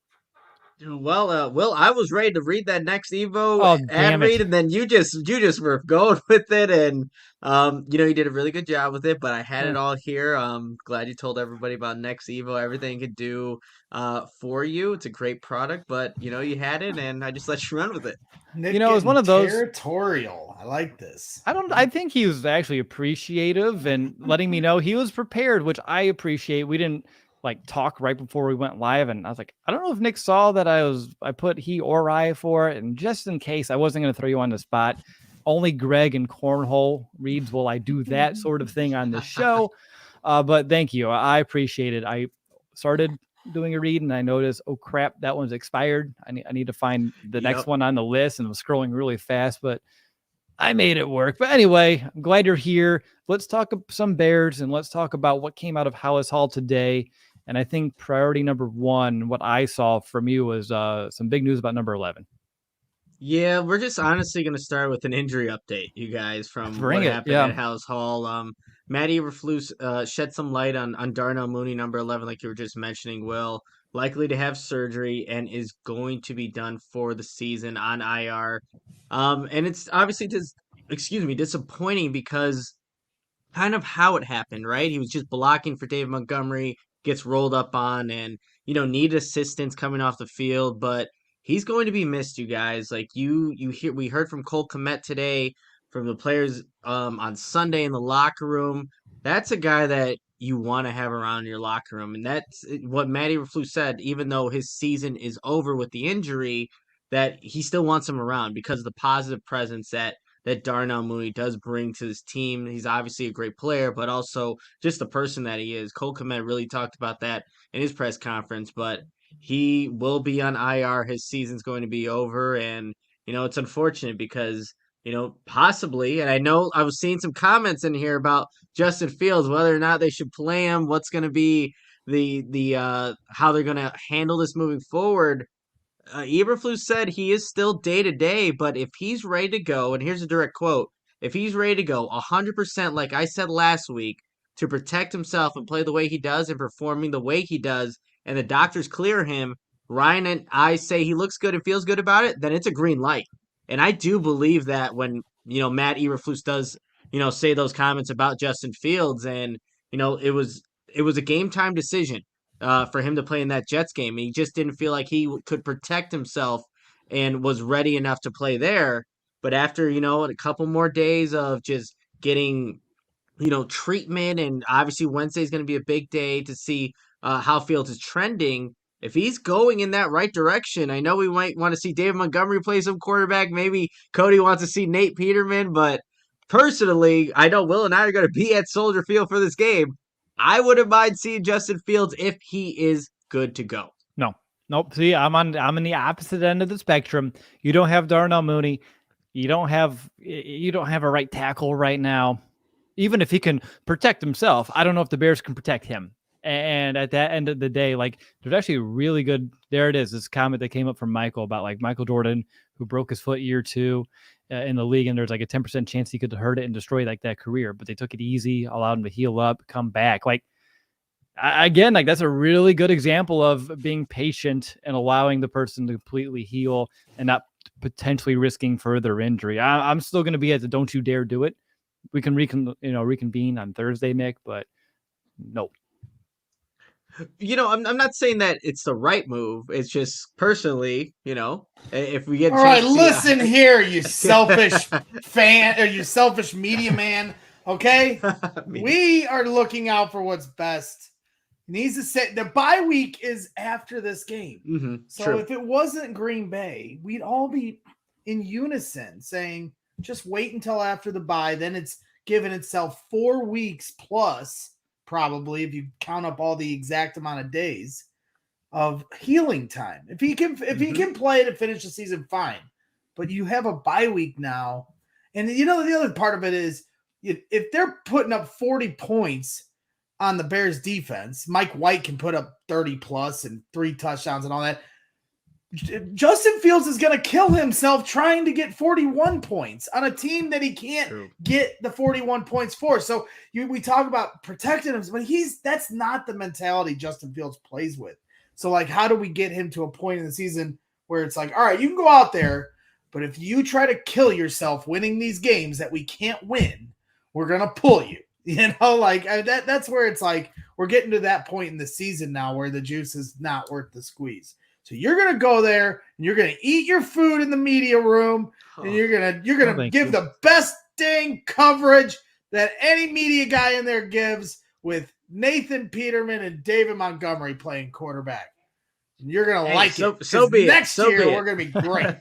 Well, Will, I was ready to read that next Evo Oh, ad damn read, it. and then you just were going with it, and you did a really good job with it. But I had it all here. Glad you told everybody about next Evo, everything it could do for you. It's a great product, but you had it, and I just let you run with it. Nick It was one getting of those. territorial. I like this. I think he was actually appreciative and letting me know he was prepared, which I appreciate. We didn't like talk right before we went live, and I was like, I don't know if Nick saw that I put he or I for it, and just in case I wasn't going to throw you on the spot, only Greg and Cornhole reads will I do that sort of thing on this show. But thank you. I appreciate it. I started doing a read and I noticed, oh crap, that one's expired. I need to find the next Yep. one on the list, and was scrolling really fast, but I made it work. But anyway, I'm glad you're here. Let's talk some Bears and let's talk about what came out of Hallis Hall today. And I think priority number one, what I saw from you was some big news about number 11. Yeah, we're just honestly going to start with an injury update, you guys, Let's from bring what it. happened Yeah. at House Hall. Matty Eberflus shed some light on Darnell Mooney, number 11, like you were just mentioning, Will. Likely to have surgery and is going to be done for the season on IR. And it's obviously disappointing because kind of how it happened, right? He was just blocking for David Montgomery, gets rolled up on, and needed assistance coming off the field, but he's going to be missed, you guys. Like we heard from Cole Kmet today, from the players on Sunday in the locker room. That's a guy that you want to have around in your locker room, and that's what Matty Reflu said. Even though his season is over with the injury, that he still wants him around because of the positive presence that Darnell Mooney does bring to his team. He's obviously a great player, but also just the person that he is. Cole Kmet really talked about that in his press conference, but he will be on IR. His season's going to be over, and it's unfortunate because possibly, and I know I was seeing some comments in here about Justin Fields, whether or not they should play him, what's going to be the how they're going to handle this moving forward. Eberflus said he is still day to day, but if he's ready to go, and here's a direct quote: if he's ready to go 100%, like I said last week, to protect himself and play the way he does and performing the way he does, and the doctors clear him, Ryan and I say he looks good and feels good about it, then it's a green light. And I do believe that when Matt Eberflus does say those comments about Justin Fields, and it was a game time decision for him to play in that Jets game. He just didn't feel like he could protect himself and was ready enough to play there. But after, a couple more days of just getting, treatment, and obviously Wednesday is going to be a big day to see how Fields is trending. If he's going in that right direction, I know we might want to see David Montgomery play some quarterback. Maybe Cody wants to see Nate Peterman, but personally, I know Will and I are going to be at Soldier Field for this game. I wouldn't mind seeing Justin Fields if he is good to go. No, nope. See, I'm in the opposite end of the spectrum. You don't have Darnell Mooney. You don't have a right tackle right now. Even if he can protect himself, I don't know if the Bears can protect him. And at that end of the day, like there's actually a really good, there it is, this comment that came up from Michael about like Michael Jordan, who broke his foot year 2 in the league. And there's like a 10% chance he could hurt it and destroy like that career, but they took it easy, allowed him to heal up, come back. Like, again, like that's a really good example of being patient and allowing the person to completely heal and not potentially risking further injury. I'm still going to be at the don't you dare do it. We can reconvene on Thursday, Nick, but no. I'm not saying that it's the right move. It's just personally, if we get all right, listen here, you selfish fan or you selfish media man. Okay, we are looking out for what's best. He needs to say the bye week is after this game. Mm-hmm, so true. If it wasn't Green Bay, we'd all be in unison saying just wait until after the bye. Then it's given itself 4 weeks plus, probably if you count up all the exact amount of days of healing time. If he can play to finish the season, fine. But you have a bye week now, and the other part of it is if they're putting up 40 points on the Bears defense, Mike White can put up 30 plus and 3 touchdowns and all that. Justin Fields is going to kill himself trying to get 41 points on a team that he can't get the 41 points for. So we talk about protecting him, but that's not the mentality Justin Fields plays with. So, like, how do we get him to a point in the season where it's like, all right, you can go out there, but if you try to kill yourself winning these games that we can't win, we're going to pull you. You know, like that's where it's like we're getting to that point in the season now where the juice is not worth the squeeze. So you're going to go there and you're going to eat your food in the media room and you're going to give the best dang coverage that any media guy in there gives with Nathan Peterman and David Montgomery playing quarterback. And you're going to like it. So be next it. So year be we're going to be great.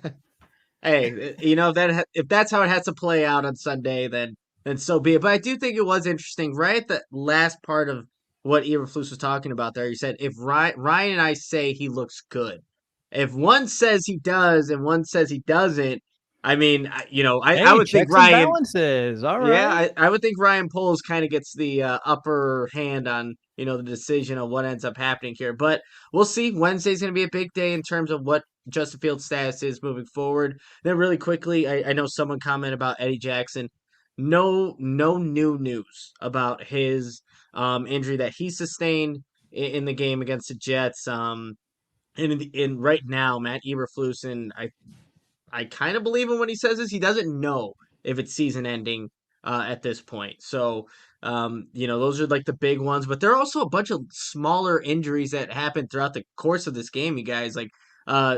Hey, you know, if that's how it has to play out on Sunday, then so be it. But I do think it was interesting, right at the last part of what Eberflus was talking about there. He said, if Ryan and I say he looks good, if one says he does and one says he doesn't, I mean, you know, I would think Ryan balances. All right. Yeah, I would think Ryan Poles kind of gets the upper hand on, you know, the decision of what ends up happening here. But we'll see. Wednesday's going to be a big day in terms of what Justin Fields' status is moving forward. Then really quickly, I know someone commented about Eddie Jackson. No new news about his injury that he sustained in the game against the Jets. And right now, Matt Eberflus, and I kind of believe him when he says this. He doesn't know if it's season ending at this point. So, you know, those are like the big ones. But there are also a bunch of smaller injuries that happened throughout the course of this game, you guys. Like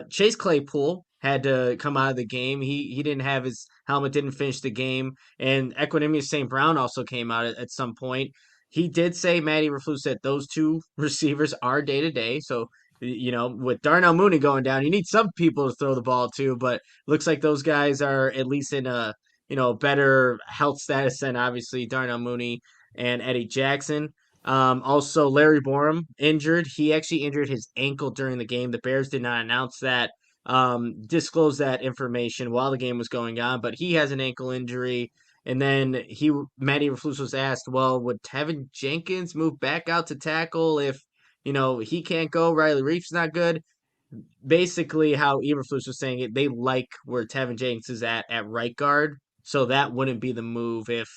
Chase Claypool had to come out of the game. He didn't have his helmet, didn't finish the game. And Equanimous St. Brown also came out at some point. He did say, Matty Eberflus said those two receivers are day-to-day. So, you know, with Darnell Mooney going down, you need some people to throw the ball to, but looks like those guys are at least in a, you know, better health status than obviously Darnell Mooney and Eddie Jackson. Also, Larry Borum injured. He actually injured his ankle during the game. The Bears did not announce that, disclose that information while the game was going on, but he has an ankle injury. And then Matty Eberflus was asked, well, would Tevin Jenkins move back out to tackle if, you know, he can't go, Riley Reif's not good? Basically, how Eberflus was saying it, they like where Tevin Jenkins is at right guard, so that wouldn't be the move if,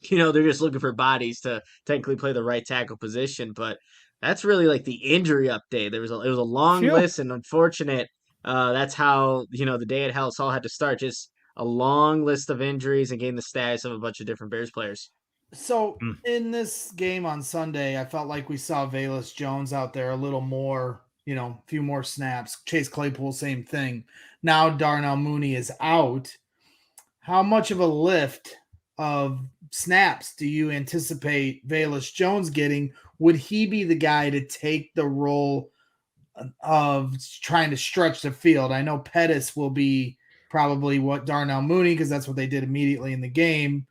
you know, they're just looking for bodies to technically play the right tackle position. But that's really like the injury update. It was a long list, and unfortunate. That's how, you know, the day at Hell Hall had to start. Just a long list of injuries and getting the status of a bunch of different Bears players. So in this game on Sunday, I felt like we saw Velus Jones out there a little more, you know, a few more snaps. Chase Claypool, same thing. Now Darnell Mooney is out. How much of a lift of snaps do you anticipate Velus Jones getting? Would he be the guy to take the role of trying to stretch the field? I know Pettis will be probably what Darnell Mooney, because that's what they did immediately in the game.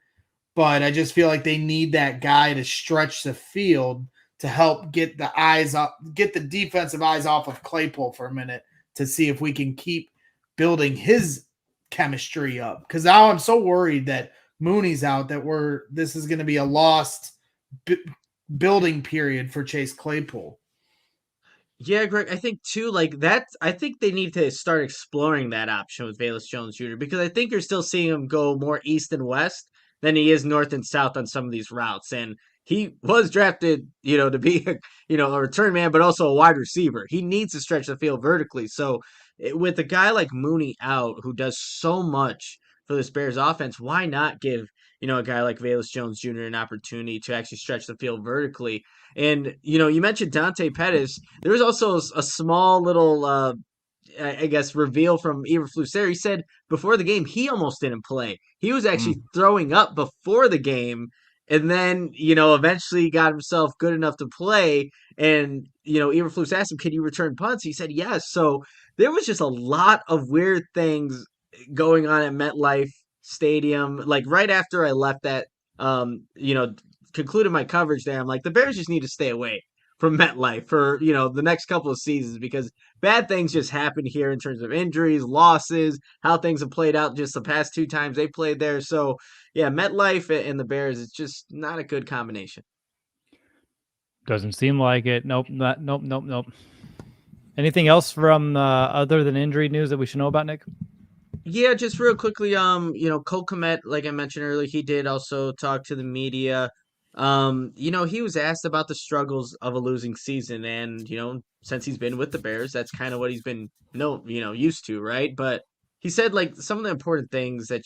But I just feel like they need that guy to stretch the field to help get the eyes up, get the defensive eyes off of Claypool for a minute to see if we can keep building his chemistry up. Because now I'm so worried that Mooney's out that this is going to be a lost building period for Chase Claypool. Yeah, Greg, I think too, like that, I think they need to start exploring that option with Velus Jones Jr. because I think you're still seeing him go more east and west than he is north and south on some of these routes. And he was drafted, you know, to be, a return man, but also a wide receiver. He needs to stretch the field vertically. So with a guy like Mooney out who does so much for this Bears offense, why not give, a guy like Velus Jones Jr. an opportunity to actually stretch the field vertically? And, you mentioned Dante Pettis. There was also a small little, I guess, reveal from Eberflus there. He said before the game, he almost didn't play. He was actually throwing up before the game and then, eventually got himself good enough to play. And, Eberflus asked him, can you return punts? He said, yes. So there was just a lot of weird things going on at MetLife Stadium. Like right after I left that, concluded my coverage there, I'm like, the Bears just need to stay away from MetLife for, the next couple of seasons because bad things just happen here in terms of injuries, losses, how things have played out just the past 2 times they played there. So, yeah, MetLife and the Bears is just not a good combination. Doesn't seem like it. Nope. Nope. Anything else from other than injury news that we should know about, Nick? Yeah, just real quickly, Cole Kmet, like I mentioned earlier, he did also talk to the media. He was asked about the struggles of a losing season, and since he's been with the Bears, that's kind of what he's been used to, right? But he said like some of the important things that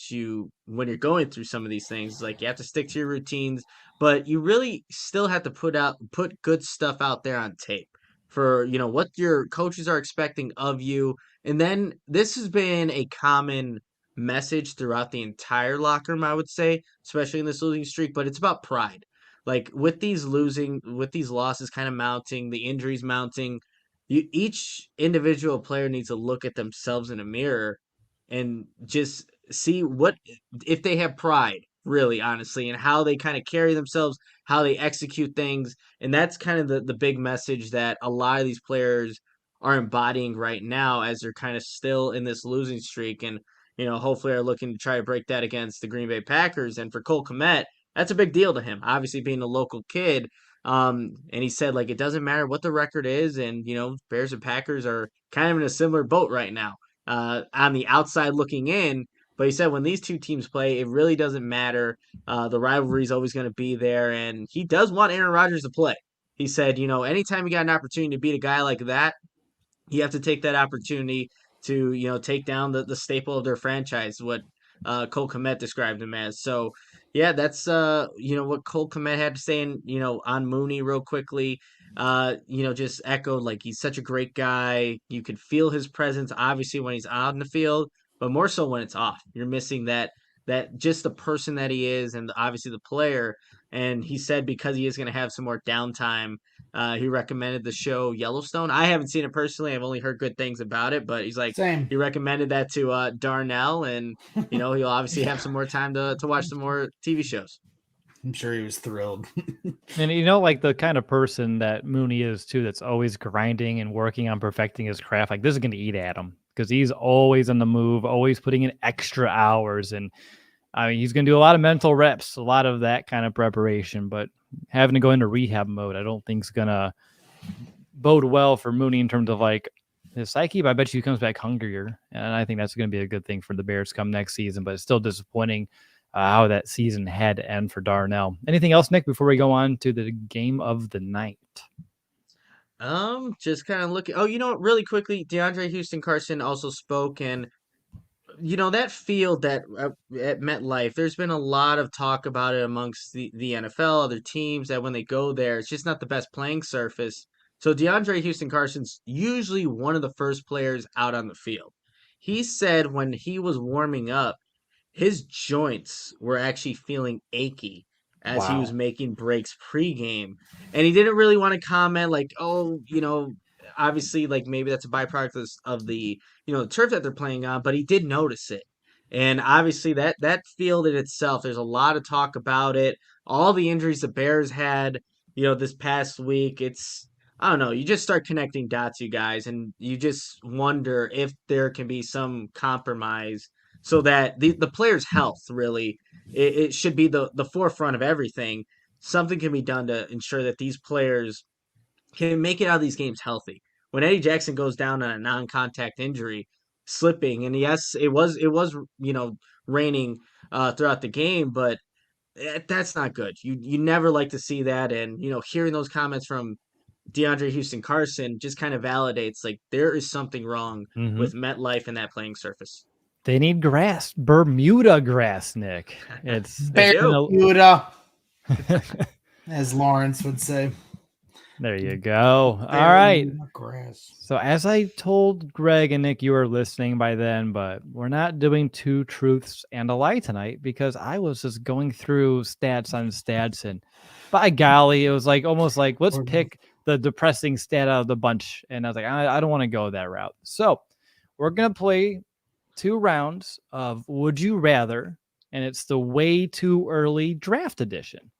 when you're going through some of these things, like you have to stick to your routines, but you really still have to put good stuff out there on tape for what your coaches are expecting of you. And then this has been a common message throughout the entire locker room, I would say, especially in this losing streak, but it's about pride. Like with these losses kind of mounting, the injuries mounting, each individual player needs to look at themselves in a mirror and just see what if they have pride, really, honestly, and how they kind of carry themselves, how they execute things. And that's kind of the big message that a lot of these players are embodying right now as they're kind of still in this losing streak. And, hopefully are looking to try to break that against the Green Bay Packers. And for Cole Kmet, that's a big deal to him, obviously being a local kid. And he said, like, it doesn't matter what the record is. And, Bears and Packers are kind of in a similar boat right now on the outside looking in. But he said when these two teams play, it really doesn't matter. The rivalry is always going to be there. And he does want Aaron Rodgers to play. He said, anytime you got an opportunity to beat a guy like that, you have to take that opportunity to take down the staple of their franchise, what Cole Kmet described him as. So yeah, that's what Cole Kmet had to say. And on Mooney real quickly, just echoed like he's such a great guy. You could feel his presence obviously when he's on the field, but more so when it's off. You're missing that just the person that he is, and obviously the player. And he said because he is going to have some more downtime, he recommended the show Yellowstone. I haven't seen it personally. I've only heard good things about it, but he's like, Same. he recommended that to Darnell, and he'll obviously have some more time to watch some more TV shows. I'm sure he was thrilled. And like the kind of person that Mooney is too, that's always grinding and working on perfecting his craft. Like this is going to eat at him because he's always on the move, always putting in extra hours. And I mean, he's going to do a lot of mental reps, a lot of that kind of preparation, but having to go into rehab mode, I don't think is going to bode well for Mooney in terms of like his psyche, but I bet you he comes back hungrier. And I think that's going to be a good thing for the Bears come next season, but it's still disappointing how that season had to end for Darnell. Anything else, Nick, before we go on to the game of the night? Just kind of looking. Oh, really quickly, DeAndre Houston Carson also spoke, and that field that at MetLife, there's been a lot of talk about it amongst the NFL, other teams, that when they go there, it's just not the best playing surface. So DeAndre Houston Carson's usually one of the first players out on the field. He said when he was warming up, his joints were actually feeling achy as he was making breaks pregame. And he didn't really want to comment like, oh, obviously like maybe that's a byproduct of the the turf that they're playing on, but he did notice it. And obviously that field in itself, there's a lot of talk about it. All the injuries the Bears had, this past week, it's I don't know, you just start connecting dots, you guys, and you just wonder if there can be some compromise so that the player's health really it should be the forefront of everything. Something can be done to ensure that these players can make it out of these games healthy. When Eddie Jackson goes down on a non-contact injury, slipping, and yes, it was raining throughout the game, but that's not good. You never like to see that, and hearing those comments from DeAndre Houston Carson just kind of validates like there is something wrong with MetLife and that playing surface. They need grass, Bermuda grass, Nick. It's Bermuda, as Lawrence would say. There you go. All right. Grass. So as I told Greg and Nick, you were listening by then, but we're not doing two truths and a lie tonight because I was just going through stats on stats, and by golly, it was like almost like let's pick the depressing stat out of the bunch. And I was like, I don't want to go that route. So we're gonna play 2 rounds of Would You Rather, and it's the way too early draft edition.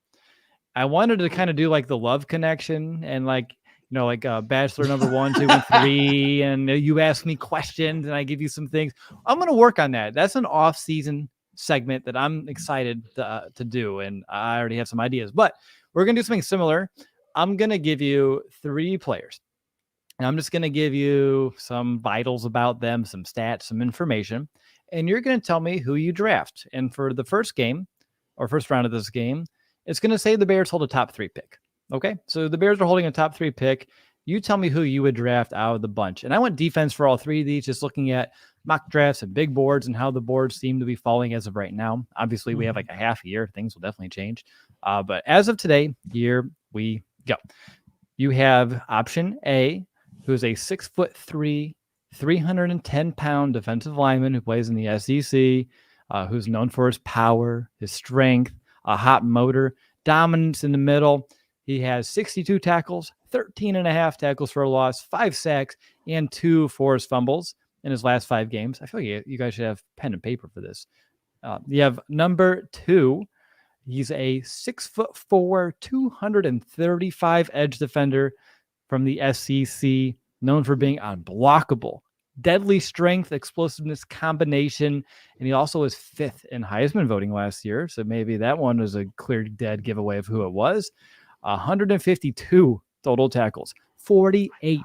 I wanted to kind of do like the love connection and like, like Bachelor number 1, 2, and 3. And you ask me questions and I give you some things. I'm going to work on that. That's an off-season segment that I'm excited to do. And I already have some ideas, but we're going to do something similar. I'm going to give you 3 players. And I'm just going to give you some vitals about them, some stats, some information. And you're going to tell me who you draft. And for the first game or first round of this game, It's going to say the Bears hold a top 3 pick. Okay, so the Bears are holding a top 3 pick. You tell me who you would draft out of the bunch. And I went defense for all 3 of these, just looking at mock drafts and big boards and how the boards seem to be falling as of right now. Obviously, we have like a half year. Things will definitely change. But as of today, here we go. You have option A, who is a 6'3", 310-pound defensive lineman who plays in the SEC, who's known for his power, his strength, a hot motor, dominance in the middle. He has 62 tackles, 13.5 tackles for a loss, 5 sacks, and 2 forced fumbles in his last 5 games. I feel like you guys should have pen and paper for this. You have number 2. He's a 6'4", 235 edge defender from the SEC, known for being unblockable, deadly strength, explosiveness combination, and he also was 5th in Heisman voting last year. So maybe that one was a clear dead giveaway of who it was. 152 total tackles, 48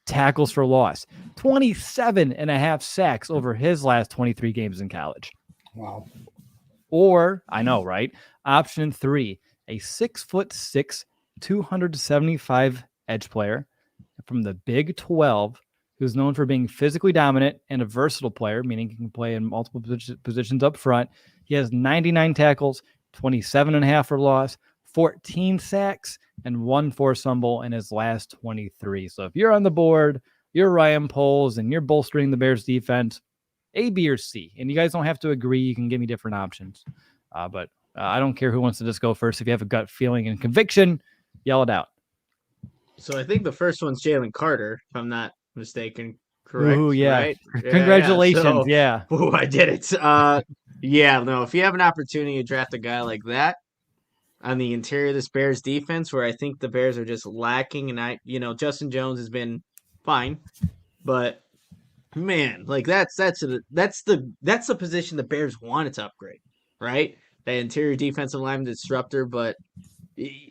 tackles for loss, 27.5 sacks over his last 23 games in college. Wow. Or, I know, right? Option 3, a 6'6", 275 edge player from the Big 12, who's known for being physically dominant and a versatile player, meaning he can play in multiple positions up front. He has 99 tackles, 27.5 for loss, 14 sacks, and 1 forced fumble in his last 23. So if you're on the board, you're Ryan Poles, and you're bolstering the Bears defense, A, B, or C. And you guys don't have to agree. You can give me different options. But I don't care who wants to just go first. If you have a gut feeling and conviction, yell it out. So I think the first one's Jalen Carter, if I'm not mistaken. Correct? Ooh, yeah. Right? Congratulations. Yeah. Ooh, I did it. Yeah, no, if you have an opportunity to draft a guy like that on the interior of this Bears defense, where I think the Bears are just lacking, and Justin Jones has been fine, but man, like that's the position the Bears wanted to upgrade, right? That interior defensive lineman disruptor, but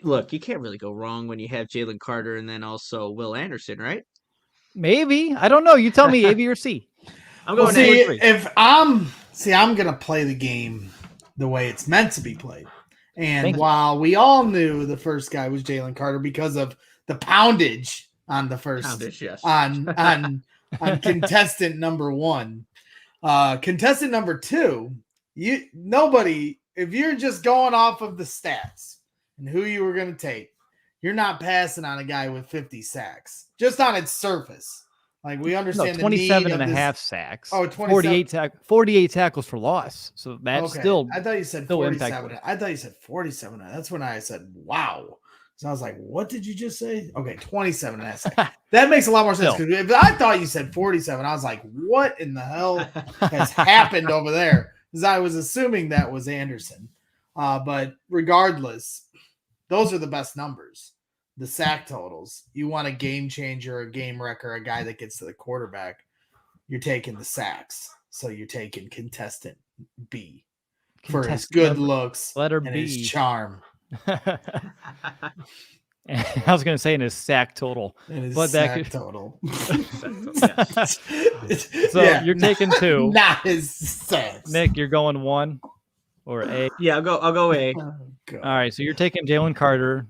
look, you can't really go wrong when you have Jalen Carter and then also Will Anderson, right? Maybe. I don't know. You tell me, A, B, or C. I'm going I'm going to play the game the way it's meant to be played. And Thank you. while we all knew the first guy was Jalen Carter because of the poundage on the first yes. on contestant number 1, contestant number 2, if you're just going off of the stats and who you were going to take, you're not passing on a guy with 50 sacks just on its surface. Like, we understand 27.5 sacks. Oh, 48 tackles for loss. So that's still. I thought you said 47. I thought you said 47. That's when I said, wow. So I was like, what did you just say? Okay, 27.5 sacks. That makes a lot more sense. Because if I thought you said 47, I was like, what in the hell has happened over there? Because I was assuming that was Anderson. But regardless, those are the best numbers. The sack totals. You want a game changer, a game wrecker, a guy that gets to the quarterback. You're taking the sacks. So you're taking contestant B for his good looks and his charm. I was going to say in his sack total. Total. So you're taking 2. Not his sacks. Nick, you're going 1 or A? Yeah, I'll go A. Oh, all right, so you're taking Jalen Carter.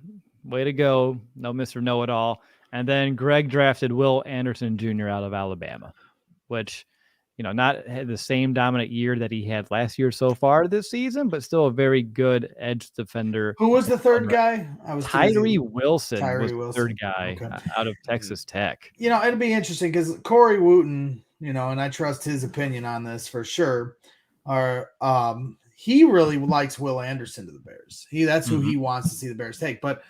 Way to go. No Mr. Know-It-All. And then Greg drafted Will Anderson Jr. out of Alabama, which, not had the same dominant year that he had last year so far this season, but still a very good edge defender. Who was the third guy? Tyree Wilson was the third guy out of Texas Tech. It'd be interesting because Corey Wooten, and I trust his opinion on this for sure, he really likes Will Anderson to the Bears. That's who he wants to see the Bears take. But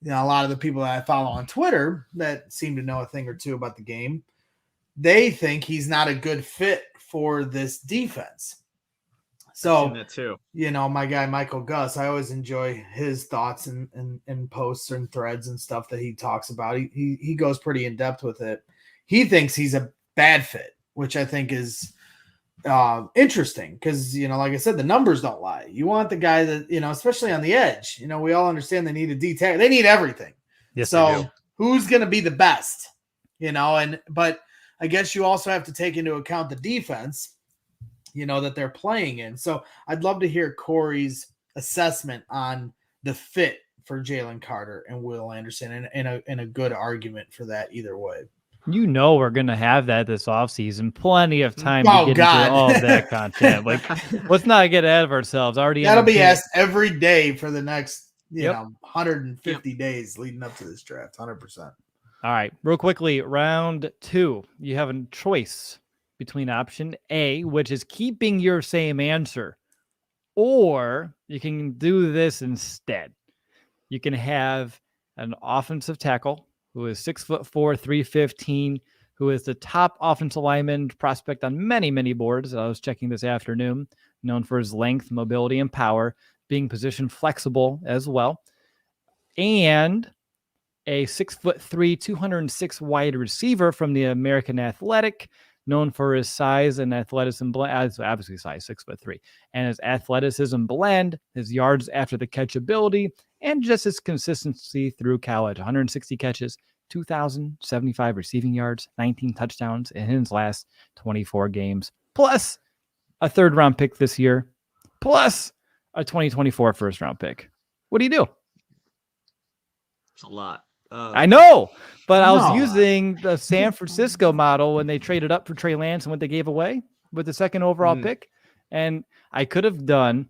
a lot of the people that I follow on Twitter that seem to know a thing or two about the game, they think he's not a good fit for this defense. So, that too. My guy Michael Gus, I always enjoy his thoughts and posts and threads and stuff that he talks about. He goes pretty in depth with it. He thinks he's a bad fit, which I think is interesting because, like I said, the numbers don't lie. You want the guy that, especially on the edge, we all understand they need a D-tackle. They need everything. Yes, so who's going to be the best, but I guess you also have to take into account the defense, that they're playing in. So I'd love to hear Corey's assessment on the fit for Jalen Carter and Will Anderson, and a good argument for that either way. You know we're gonna have that this offseason. Plenty of time to get into all of that content. Like, let's not get ahead of ourselves. Already that'll be asked every day for the next 150 days leading up to this draft. 100%. All right, real quickly, round 2. You have a choice between option A, which is keeping your same answer, or you can do this instead. You can have an offensive tackle who is 6'4", 315, who is the top offensive lineman prospect on many, many boards. I was checking this afternoon, known for his length, mobility, and power, being position flexible as well. And a 6'3", 206 wide receiver from the American Athletic, known for his size and athleticism blend, obviously size 6'3", and his athleticism blend, his yards after the catch ability, and just his consistency through college. 160 catches, 2,075 receiving yards, 19 touchdowns in his last 24 games, plus a 3rd-round pick this year, plus a 2024 first-round pick. What do you do? It's a lot. I know, but I was using the San Francisco model when they traded up for Trey Lance and what they gave away with the 2nd overall pick. And I could have done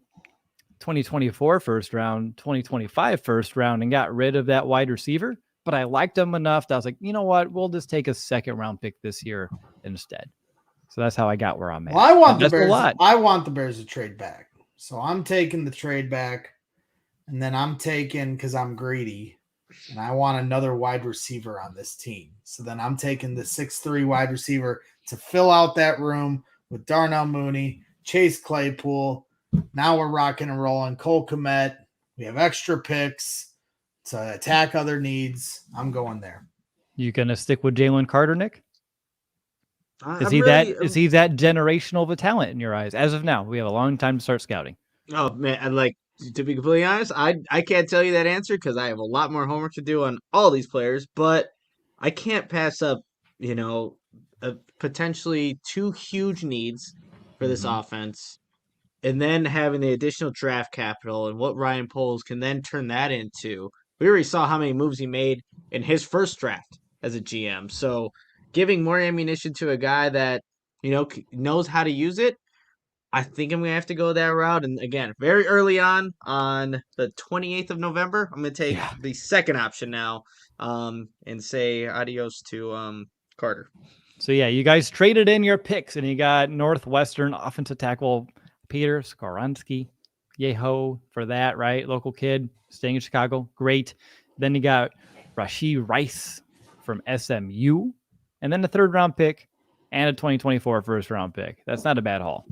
2024 first round, 2025 first round, and got rid of that wide receiver. But I liked him enough that I was like, you know what? We'll just take a 2nd round pick this year instead. So that's how I got where I'm at. Well, I want the Bears to trade back. So I'm taking the trade back, and then I'm taking, because I'm greedy, and I want another wide receiver on this team. So then I'm taking the 6'3" wide receiver to fill out that room with Darnell Mooney, Chase Claypool. Now we're rocking and rolling. Cole Kmet. We have extra picks to attack other needs. I'm going there. You gonna stick with Jalen Carter, Nick? Is he that generational of a talent in your eyes? As of now, we have a long time to start scouting. Oh man, and like, to be completely honest, I can't tell you that answer because I have a lot more homework to do on all these players, but I can't pass up, potentially 2 huge needs for this offense, and then having the additional draft capital and what Ryan Poles can then turn that into. We already saw how many moves he made in his first draft as a GM. So giving more ammunition to a guy that, knows how to use it, I think I'm going to have to go that route. And again, very early on the 28th of November, I'm going to take the 2nd option now and say adios to Carter. So, you guys traded in your picks, and you got Northwestern offensive tackle Peter Skoronski. Yeho for that, right? Local kid, staying in Chicago. Great. Then you got Rashee Rice from SMU, and then the 3rd-round pick and a 2024 first-round pick. That's not a bad haul.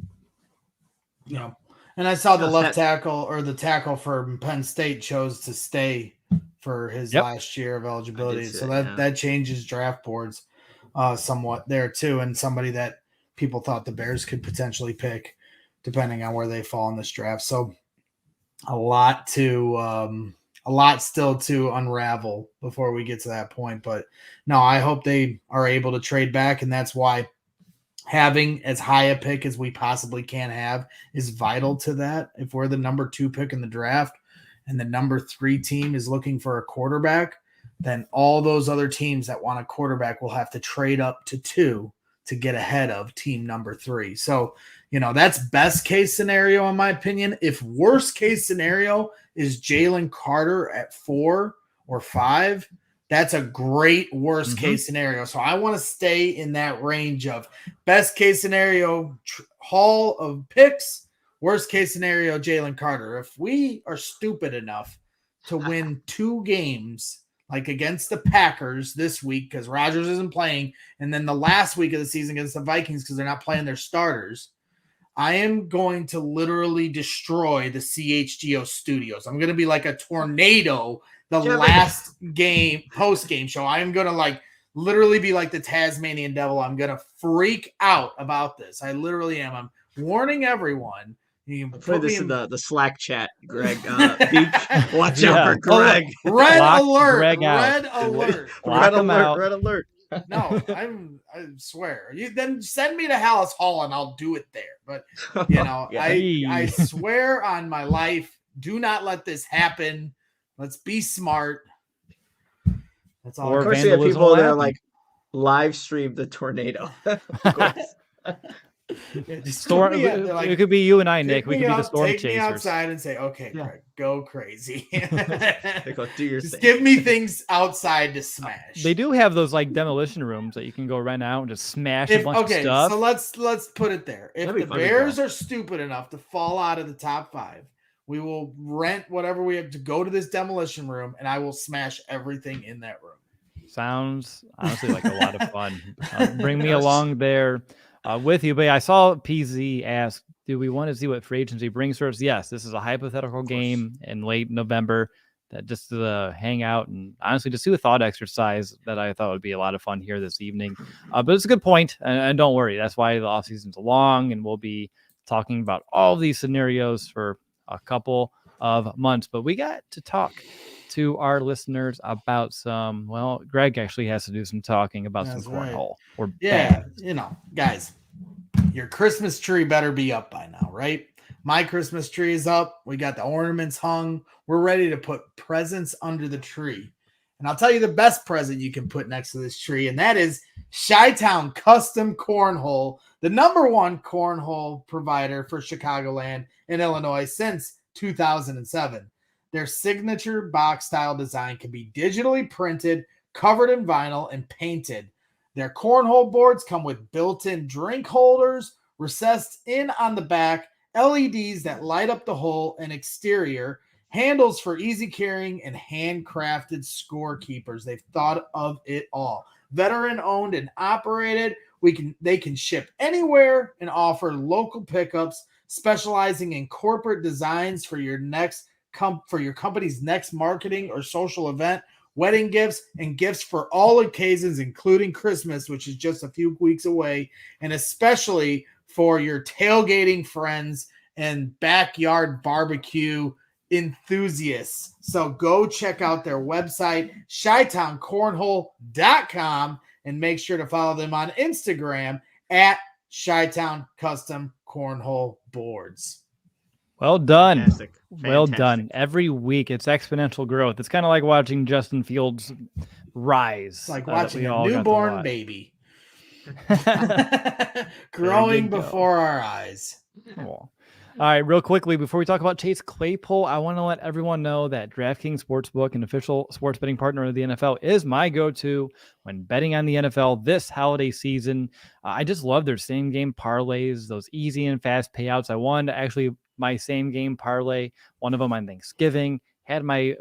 Yeah. And I saw the left tackle, or the tackle from Penn State, chose to stay for his last year of eligibility. So that changes draft boards somewhat there too. And somebody that people thought the Bears could potentially pick depending on where they fall in this draft. So a lot still to unravel before we get to that point. But no, I hope they are able to trade back. And that's why having as high a pick as we possibly can have is vital to that. If we're the number 2 pick in the draft and the number 3 team is looking for a quarterback, then all those other teams that want a quarterback will have to trade up to 2 to get ahead of team number 3. So, that's best case scenario, in my opinion. If worst case scenario is Jalen Carter at 4 or 5, that's a great worst case scenario. So I want to stay in that range of best case scenario, haul of picks, worst case scenario, Jalen Carter. If we are stupid enough to win 2 games, like against the Packers this week because Rodgers isn't playing, and then the last week of the season against the Vikings because they're not playing their starters, I am going to literally destroy the CHGO studios. I'm going to be like a tornado last game, post-game show. I am going to literally be like the Tasmanian devil. I'm going to freak out about this. I literally am. I'm warning everyone. You can put this in the Slack chat, Greg. Watch out for Greg. Red alert. Greg red alert. Red alert. Red alert. No, I swear. You then send me to Hallis Hall and I'll do it there. But I swear on my life Do not let this happen. Let's be smart. That's all. Or Of course, you have vandalism people will that are happen. like live stream the tornado. Of course. Yeah, just Storm. put me out there, like, It could be you and I, Nick. pick We me could be the up, storm take me chasers. outside and say, okay, Yeah. Craig, go crazy. They go, do your Just thing. give me things outside to smash. They do have those like demolition rooms that you can go rent out and just smash a bunch of stuff. So let's put it there. If That'd be the fun to Bears go. are stupid enough to fall out of the top 5, we will rent whatever we have to go to this demolition room, and I will smash everything in that room. Sounds honestly like a lot of fun. Bring me Yes. along there with you. But I saw PZ ask, do we want to see what free agency brings for us? Yes, this is a hypothetical game in late November that just to hang out and honestly just do a thought exercise that I thought would be a lot of fun here this evening. But it's a good point, and don't worry. That's why the offseason's long, and we'll be talking about all of these scenarios for a couple of months. But we got to talk to our listeners about some, well, Greg actually has to do some talking about That's some right. cornhole. Or Yeah, guys, your Christmas tree better be up by now, right? My Christmas tree is up. We got the ornaments hung. We're ready to put presents under the tree. And I'll tell you the best present you can put next to this tree, and that is ShyTown Custom Cornhole, the #1 cornhole provider for Chicagoland and Illinois since 2007. Their signature box-style design can be digitally printed, covered in vinyl, and painted. Their cornhole boards come with built-in drink holders, recessed in on the back, LEDs that light up the hole and exterior, handles for easy carrying, and handcrafted scorekeepers. They've thought of it all. Veteran-owned and operated. They can ship anywhere and offer local pickups, specializing in corporate designs for your company's next marketing or social event, wedding gifts, and gifts for all occasions, including Christmas, which is just a few weeks away, and especially for your tailgating friends and backyard barbecue enthusiasts. So go check out their website, ShyTownCornhole.com, and make sure to follow them on Instagram at ShyTown Custom Cornhole Boards. well done. Fantastic. Well done. Fantastic. Every week it's exponential growth. It's kind of like watching Justin Fields rise. It's like that watching we a all got to newborn watch. baby growing go. before our eyes. Cool. All right, real quickly, before we talk about Chase Claypool, I want to let everyone know that DraftKings Sportsbook, an official sports betting partner of the NFL, is my go-to when betting on the NFL this holiday season. I just love their same-game parlays, those easy and fast payouts. I won actually my same-game parlay, one of them on Thanksgiving, had my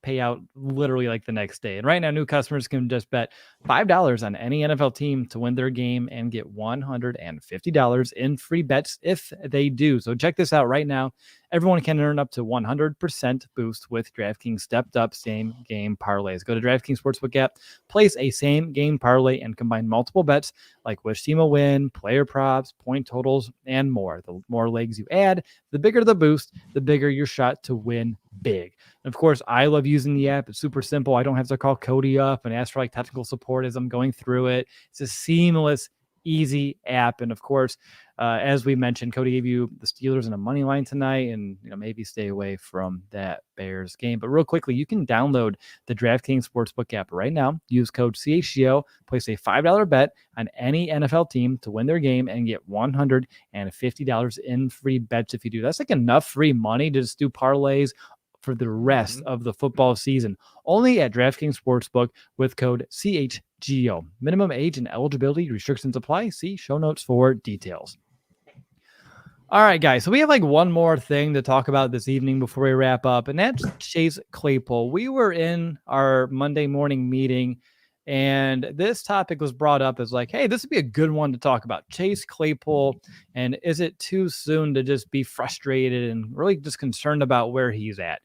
payout literally like the next day. And right now, new customers can just bet $5 on any NFL team to win their game and get $150 in free bets if they do. So check this out right now. Everyone can earn up to 100% boost with DraftKings stepped up same game parlays. Go to DraftKings Sportsbook app, place a same game parlay, and combine multiple bets like which team will win, player props, point totals, and more. The more legs you add, the bigger the boost, the bigger your shot to win big. And of course, I love using the app. It's super simple. I don't have to call Cody up and ask for like technical support as I'm going through it. It's a seamless, easy app. And of course, as we mentioned, Cody gave you the Steelers in a money line tonight, and maybe stay away from that Bears game. But real quickly, you can download the DraftKings Sportsbook app right now. Use code CHGO, place a $5 bet on any NFL team to win their game, and get $150 in free bets if you do. That's like enough free money to just do parlays for the rest of the football season. Only at DraftKings Sportsbook with code CHGO. Minimum age and eligibility restrictions apply. See show notes for details. All right, guys. So we have like one more thing to talk about this evening before we wrap up, and that's Chase Claypool. We were in our Monday morning meeting, and this topic was brought up as like, hey, this would be a good one to talk about. Chase Claypool, and is it too soon to just be frustrated and really just concerned about where he's at?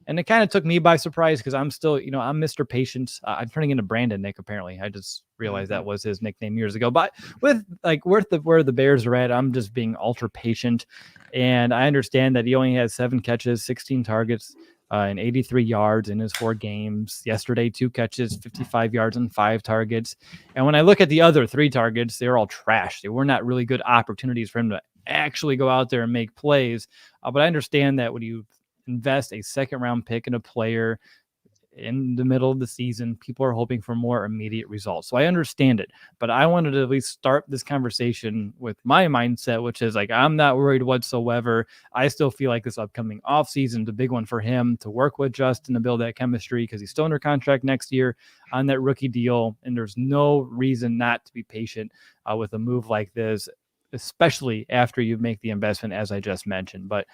And it kind of took me by surprise because I'm still, I'm Mr. Patience. I'm turning into Brandon Nick, apparently. I just realized that was his nickname years ago. But with like where the Bears are at, I'm just being ultra patient. And I understand that he only has 7 catches, 16 targets, and 83 yards in his 4 games. Yesterday, 2 catches, 55 yards and 5 targets. And when I look at the other 3 targets, they're all trash. They were not really good opportunities for him to actually go out there and make plays. But I understand that when you invest a second round pick in a player in the middle of the season. People are hoping for more immediate results. So I understand it, but I wanted to at least start this conversation with my mindset, which is like, I'm not worried whatsoever. I still feel like this upcoming offseason is a big one for him to work with Justin to build that chemistry, because he's still under contract next year on that rookie deal. And there's no reason not to be patient with a move like this, especially after you make the investment, as I just mentioned. But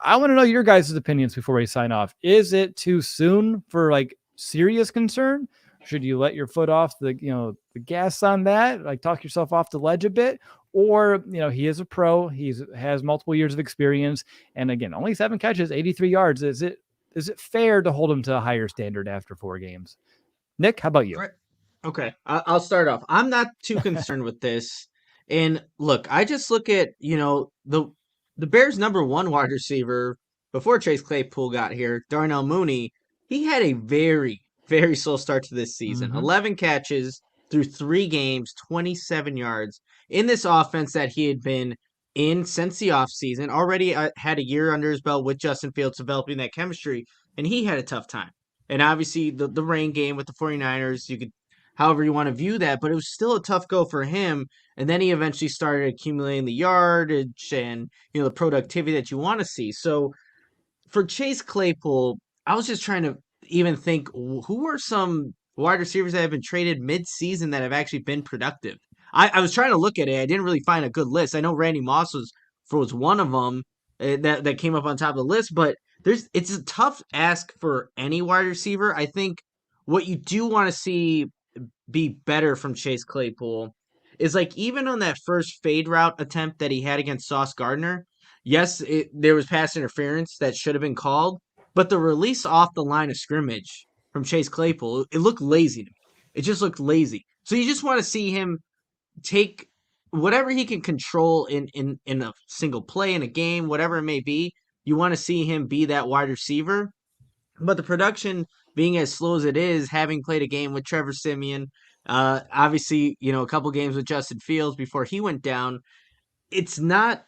I want to know your guys' opinions before we sign off. Is it too soon for like serious concern? Should you let your foot off the gas on that, like talk yourself off the ledge a bit? Or, he is a pro. Has multiple years of experience. And again, only 7 catches, 83 yards. Is it fair to hold him to a higher standard after 4 games? Nick, how about you? Okay, I'll start off. I'm not too concerned with this. And look, I just look at, the Bears' number 1 wide receiver before Chase Claypool got here, Darnell Mooney. He had a very, very slow start to this season. 11 catches through 3 games, 27 yards in this offense that he had been in since the offseason. Already had a year under his belt with Justin Fields developing that chemistry, and he had a tough time. And obviously the rain game with the 49ers, you could however you want to view that, but it was still a tough go for him. And then he eventually started accumulating the yardage and, the productivity that you want to see. So for Chase Claypool, I was just trying to even think, who are some wide receivers that have been traded mid-season that have actually been productive? I was trying to look at it. I didn't really find a good list. I know Randy Moss was one of them that came up on top of the list, but it's a tough ask for any wide receiver. I think what you do want to see be better from Chase Claypool is like even on that first fade route attempt that he had against Sauce Gardner, yes, there was pass interference that should have been called, but the release off the line of scrimmage from Chase Claypool, it looked lazy to me. It just looked lazy. So you just want to see him take whatever he can control in a single play in a game, whatever it may be. You want to see him be that wide receiver. But the production being as slow as it is, having played a game with Trevor Siemian, obviously, a couple games with Justin Fields before he went down, it's not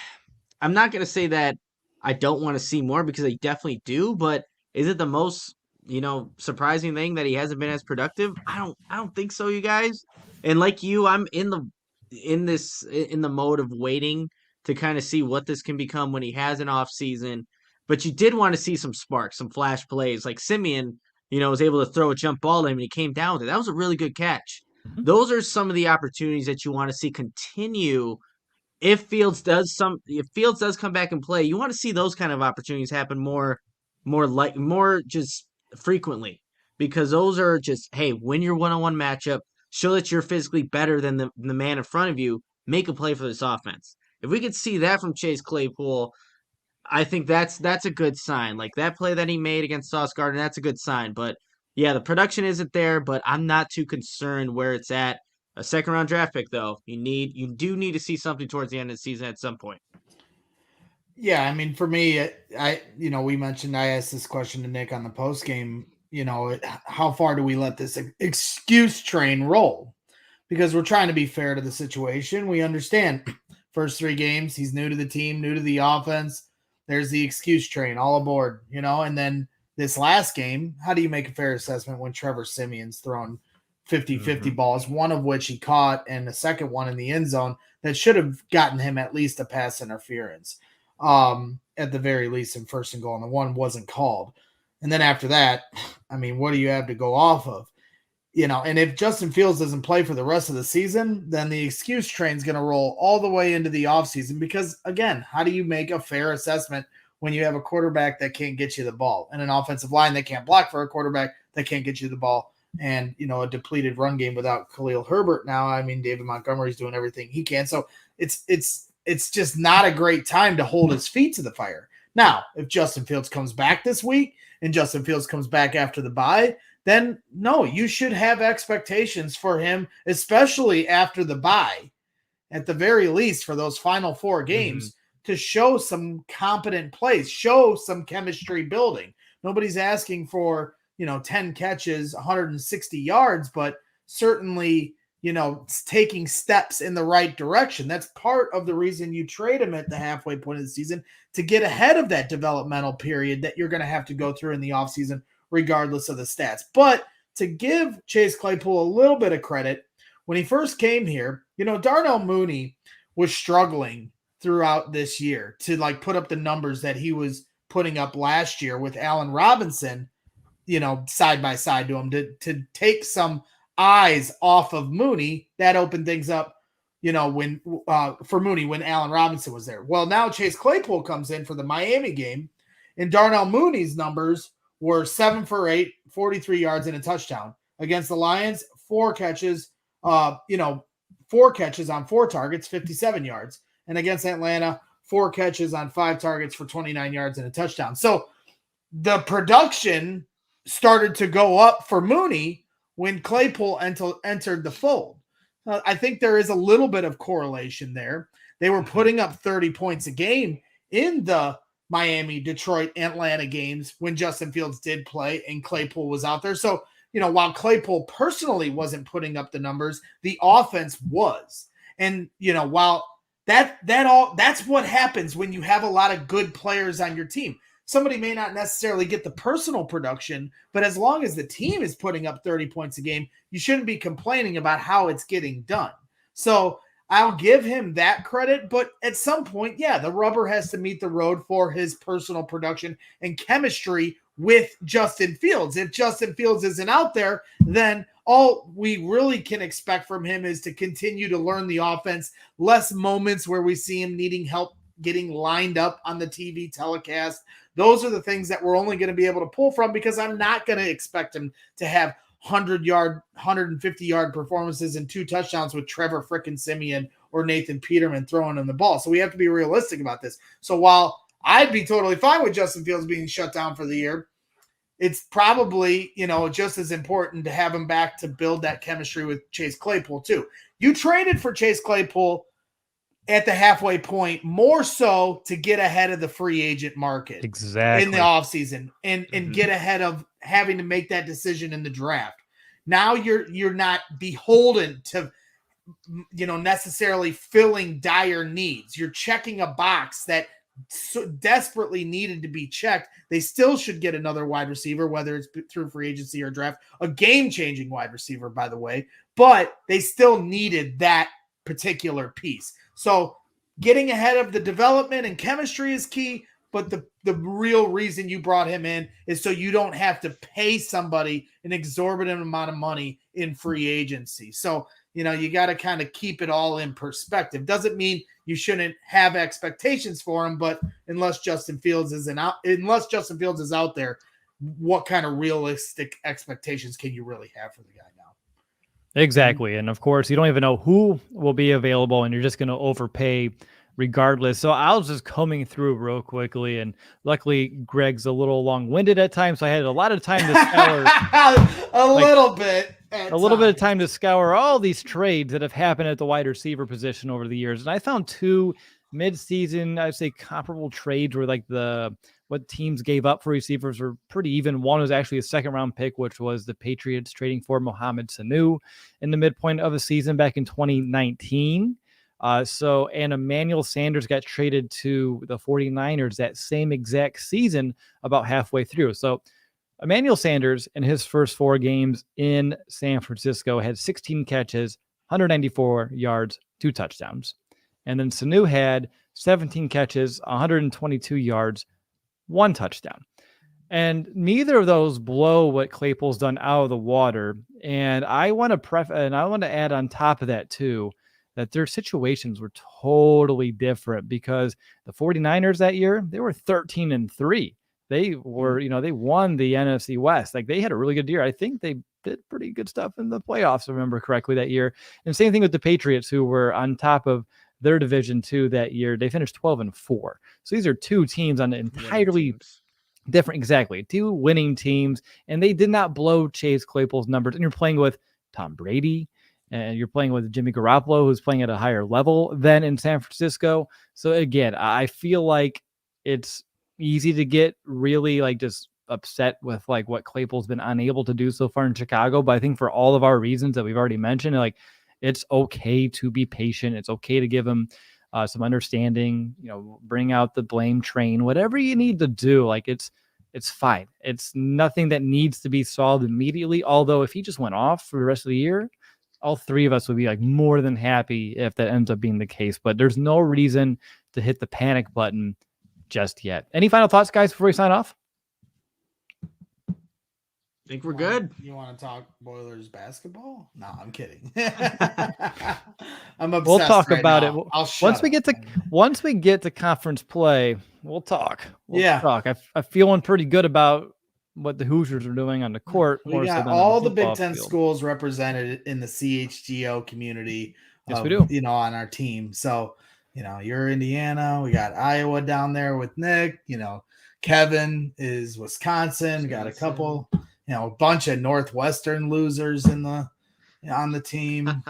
– I'm not going to say that I don't want to see more because I definitely do, but is it the most, surprising thing that he hasn't been as productive? I don't think so, you guys. And like you, I'm in the mode of waiting to kind of see what this can become when he has an off season. But you did want to see some sparks, some flash plays. Like Simeon, was able to throw a jump ball at him and he came down with it. That was a really good catch. Those are some of the opportunities that you want to see continue. If Fields does come back and play, you want to see those kind of opportunities happen more just frequently, because those are just, hey, win your one-on-one matchup, show that you're physically better than the man in front of you, make a play for this offense. If we could see that from Chase Claypool, I think that's a good sign. Like that play that he made against Sauce Gardner, that's a good sign. But yeah, the production isn't there, but I'm not too concerned where it's at. A 2nd-round draft pick, though, you do need to see something towards the end of the season at some point. Yeah, I mean, for me, we mentioned, I asked this question to Nick on the post game. How far do we let this excuse train roll? Because we're trying to be fair to the situation. We understand first 3 games, he's new to the team, new to the offense. There's the excuse train, all aboard, and then this last game, how do you make a fair assessment when Trevor Siemian's thrown 50-50 balls, one of which he caught and the second one in the end zone that should have gotten him at least a pass interference, at the very least in 1st and goal, and the one wasn't called. And then after that, I mean, what do you have to go off of? And if Justin Fields doesn't play for the rest of the season, then the excuse train's going to roll all the way into the offseason because, again, how do you make a fair assessment when you have a quarterback that can't get you the ball and an offensive line that can't block for a quarterback that can't get you the ball and, a depleted run game without Khalil Herbert now? I mean, David Montgomery's doing everything he can. So it's just not a great time to hold his feet to the fire. Now, if Justin Fields comes back this week and Justin Fields comes back after the bye, then no, you should have expectations for him, especially after the bye, at the very least for those final 4 games, to show some competent plays, show some chemistry building. Nobody's asking for, 10 catches, 160 yards, but certainly taking steps in the right direction. That's part of the reason you trade him at the halfway point of the season, to get ahead of that developmental period that you're going to have to go through in the offseason, regardless of the stats. But to give Chase Claypool a little bit of credit, when he first came here, Darnell Mooney was struggling throughout this year to put up the numbers that he was putting up last year with Allen Robinson, side by side to him, to take some eyes off of Mooney. That opened things up, when for Mooney when Allen Robinson was there. Well, now Chase Claypool comes in for the Miami game, and Darnell Mooney's numbers were 7 for 8, 43 yards and a touchdown. Against the Lions, 4 catches, 4 catches on 4 targets, 57 yards. And against Atlanta, 4 catches on 5 targets for 29 yards and a touchdown. So the production started to go up for Mooney when Claypool entered the fold. I think there is a little bit of correlation there. They were putting up 30 points a game in the Miami, Detroit, Atlanta games when Justin Fields did play and Claypool was out there. So, while Claypool personally wasn't putting up the numbers, the offense was. And, while that's what happens when you have a lot of good players on your team. Somebody may not necessarily get the personal production, but as long as the team is putting up 30 points a game, you shouldn't be complaining about how it's getting done. So I'll give him that credit, but at some point, the rubber has to meet the road for his personal production and chemistry with Justin Fields. If Justin Fields isn't out there, then all we really can expect from him is to continue to learn the offense, less moments where we see him needing help getting lined up on the TV telecast. Those are the things that we're only going to be able to pull from, because I'm not going to expect him to have 100-yard, 150-yard performances and 2 touchdowns with Trevor frickin' Siemian or Nathan Peterman throwing him the ball. So we have to be realistic about this. So while I'd be totally fine with Justin Fields being shut down for the year, it's probably, just as important to have him back to build that chemistry with Chase Claypool too. You traded for Chase Claypool at the halfway point, more so to get ahead of the free agent market in the offseason and get ahead of having to make that decision in the draft. Now you're not beholden to, necessarily filling dire needs. You're checking a box that so desperately needed to be checked. They still should get another wide receiver, whether it's through free agency or draft, a game-changing wide receiver, by the way, but they still needed that particular piece. So getting ahead of the development and chemistry is key, but the real reason you brought him in is so you don't have to pay somebody an exorbitant amount of money in free agency. So, you got to kind of keep it all in perspective. Doesn't mean you shouldn't have expectations for him, but unless Justin Fields is out there, what kind of realistic expectations can you really have for the guy now? Exactly. And of course, you don't even know who will be available, and you're just going to overpay regardless. So I was just combing through real quickly, and luckily Greg's a little long-winded at times, so I had a lot of time to scour a little bit of time to scour all these trades that have happened at the wide receiver position over the years. And I found 2 mid-season, I'd say comparable trades where what teams gave up for receivers were pretty even. One was actually a 2nd-round pick, which was the Patriots trading for Mohamed Sanu in the midpoint of the season back in 2019. And Emmanuel Sanders got traded to the 49ers that same exact season about halfway through. So Emmanuel Sanders in his first 4 games in San Francisco had 16 catches, 194 yards, 2 touchdowns. And then Sanu had 17 catches, 122 yards, 1 touchdown. And neither of those blow what Claypool's done out of the water. And I want to add on top of that too, that their situations were totally different, because the 49ers that year, they were 13-3. They were, they won the NFC West. They had a really good year. I think they did pretty good stuff in the playoffs, if I remember correctly, that year. And same thing with the Patriots, who were on top of their division too that year. They finished 12-4. So these are 2 teams on entirely different, exactly, 2 winning teams, and they did not blow Chase Claypool's numbers. And you're playing with Tom Brady, and you're playing with Jimmy Garoppolo, who's playing at a higher level than in San Francisco. So again, I feel like it's easy to get really just upset with what Claypool's been unable to do so far in Chicago. But I think for all of our reasons that we've already mentioned, It's okay to be patient. It's okay to give them some understanding, bring out the blame train, whatever you need to do. Like it's fine. It's nothing that needs to be solved immediately. Although if he just went off for the rest of the year, all three of us would be like more than happy if that ends up being the case. But there's no reason to hit the panic button just yet. Any final thoughts, guys, before we sign off? I think we're good. You want to talk Boilers basketball? No, I'm kidding. I'm obsessed. We'll talk right about now. it once we get to conference play. We'll talk. Talk. I'm feeling pretty good about what the Hoosiers are doing on the court. We got all the Big Ten schools represented in the CHGO community. Yes, we do. On our team. So, you're Indiana. We got Iowa down there with Nick. Kevin is Wisconsin. We got a couple, a bunch of Northwestern losers on the team.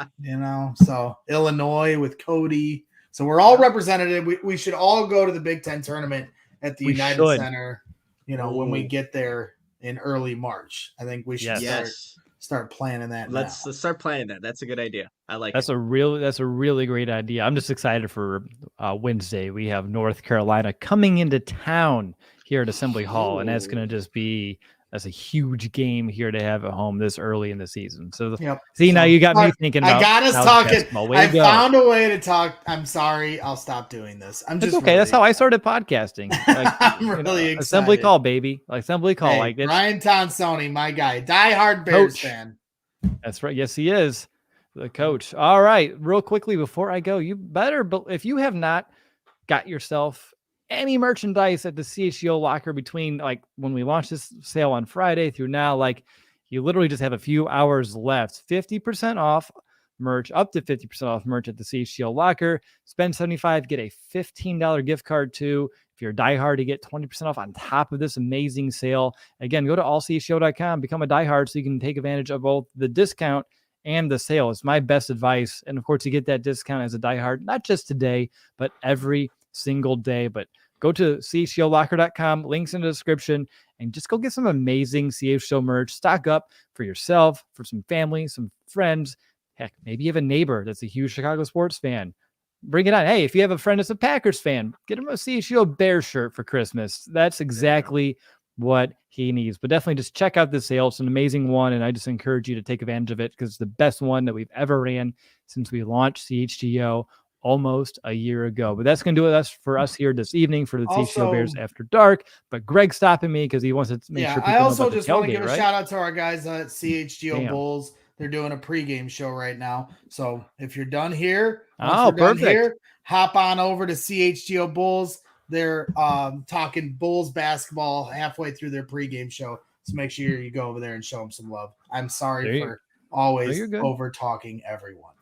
So Illinois with Cody. So we're all represented. We should all go to the Big Ten tournament at the United Center. When we get there in early March. I think we should start planning that. Let's start planning that. That's a good idea. I like that's it. That's a really great idea. I'm just excited for Wednesday. We have North Carolina coming into town here at Assembly Hall, and that's going to just be a huge game here to have at home this early in the season. So now you got me thinking about. I got us talking. I found a way to talk. I'm sorry. I'll stop doing this. I'm just okay. Really that's how I started podcasting. I'm really excited. Assembly call, baby. Assembly call. Hey, Ryan Tonsoni, my guy, diehard Bears fan. That's right. Yes, he is the coach. All right. Real quickly before I go, you better, if you have not got yourself any merchandise at the CHGO locker between when we launched this sale on Friday through now, you literally just have a few hours left. 50% off merch, up to 50% off merch at the CHGO locker. Spend $75, get a $15 gift card too. If you're a diehard, you get 20% off on top of this amazing sale. Again, go to allchgo.com, become a diehard so you can take advantage of both the discount and the sale. It's my best advice. And of course, you get that discount as a diehard, not just today, but every single day. But go to chgolocker.com, links in the description, and just go get some amazing CHGO merch. Stock up for yourself, for some family, some friends. Heck, maybe you have a neighbor that's a huge Chicago sports fan. Bring it on. Hey, if you have a friend that's a Packers fan, get him a CHGO Bears shirt for Christmas. That's exactly what he needs. But definitely just check out this sale. It's an amazing one, and I just encourage you to take advantage of it because it's the best one that we've ever ran since we launched CHGO almost a year ago. But that's going to do it for us here this evening for the CHGO Bears After Dark. But Greg's stopping me because he wants to make sure people I also just want to give a shout out to our guys at CHGO Bulls. They're doing a pregame show right now. So if you're done here, hop on over to CHGO Bulls. They're talking Bulls basketball halfway through their pregame show. So make sure you go over there and show them some love. I'm sorry for always over talking everyone.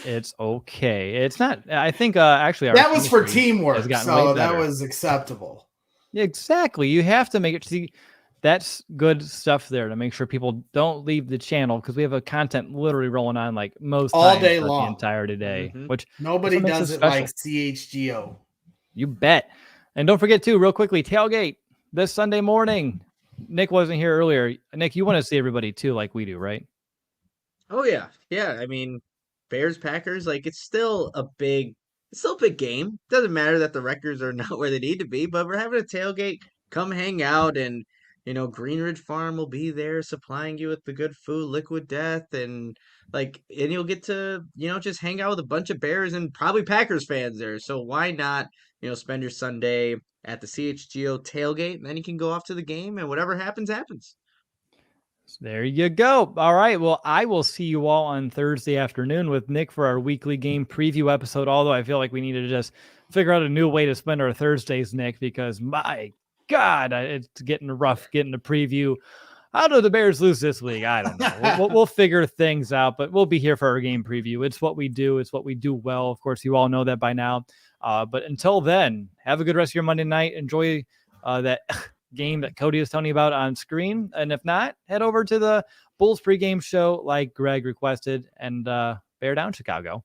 It's okay. It's not. I think actually that was for teamwork, so that was acceptable. Exactly. You have to make it. See, that's good stuff there to make sure people don't leave the channel because we have a content literally rolling on most all day long, the entire day, which nobody does it like CHGO. You bet. And don't forget too, real quickly, tailgate this Sunday morning. Nick wasn't here earlier. Nick, you want to see everybody too, like we do, right? Oh yeah. I mean, Bears Packers, it's still a big game. Doesn't matter that the records are not where they need to be, but we're having a tailgate. Come hang out, and Green Ridge Farm will be there supplying you with the good food, Liquid Death, and you'll get to just hang out with a bunch of Bears and probably Packers fans there. So why not spend your Sunday at the CHGO tailgate, and then you can go off to the game, and whatever happens. There you go. All right. Well, I will see you all on Thursday afternoon with Nick for our weekly game preview episode. Although I feel like we need to just figure out a new way to spend our Thursdays, Nick, because my God, it's getting rough getting a preview. How do the Bears lose this week? I don't know. We'll figure things out, but we'll be here for our game preview. It's what we do. It's what we do well. Of course, you all know that by now. But until then, have a good rest of your Monday night. Enjoy that game that Cody is telling you about on screen. And if not, head over to the Bulls pregame show like Greg requested and bear down Chicago.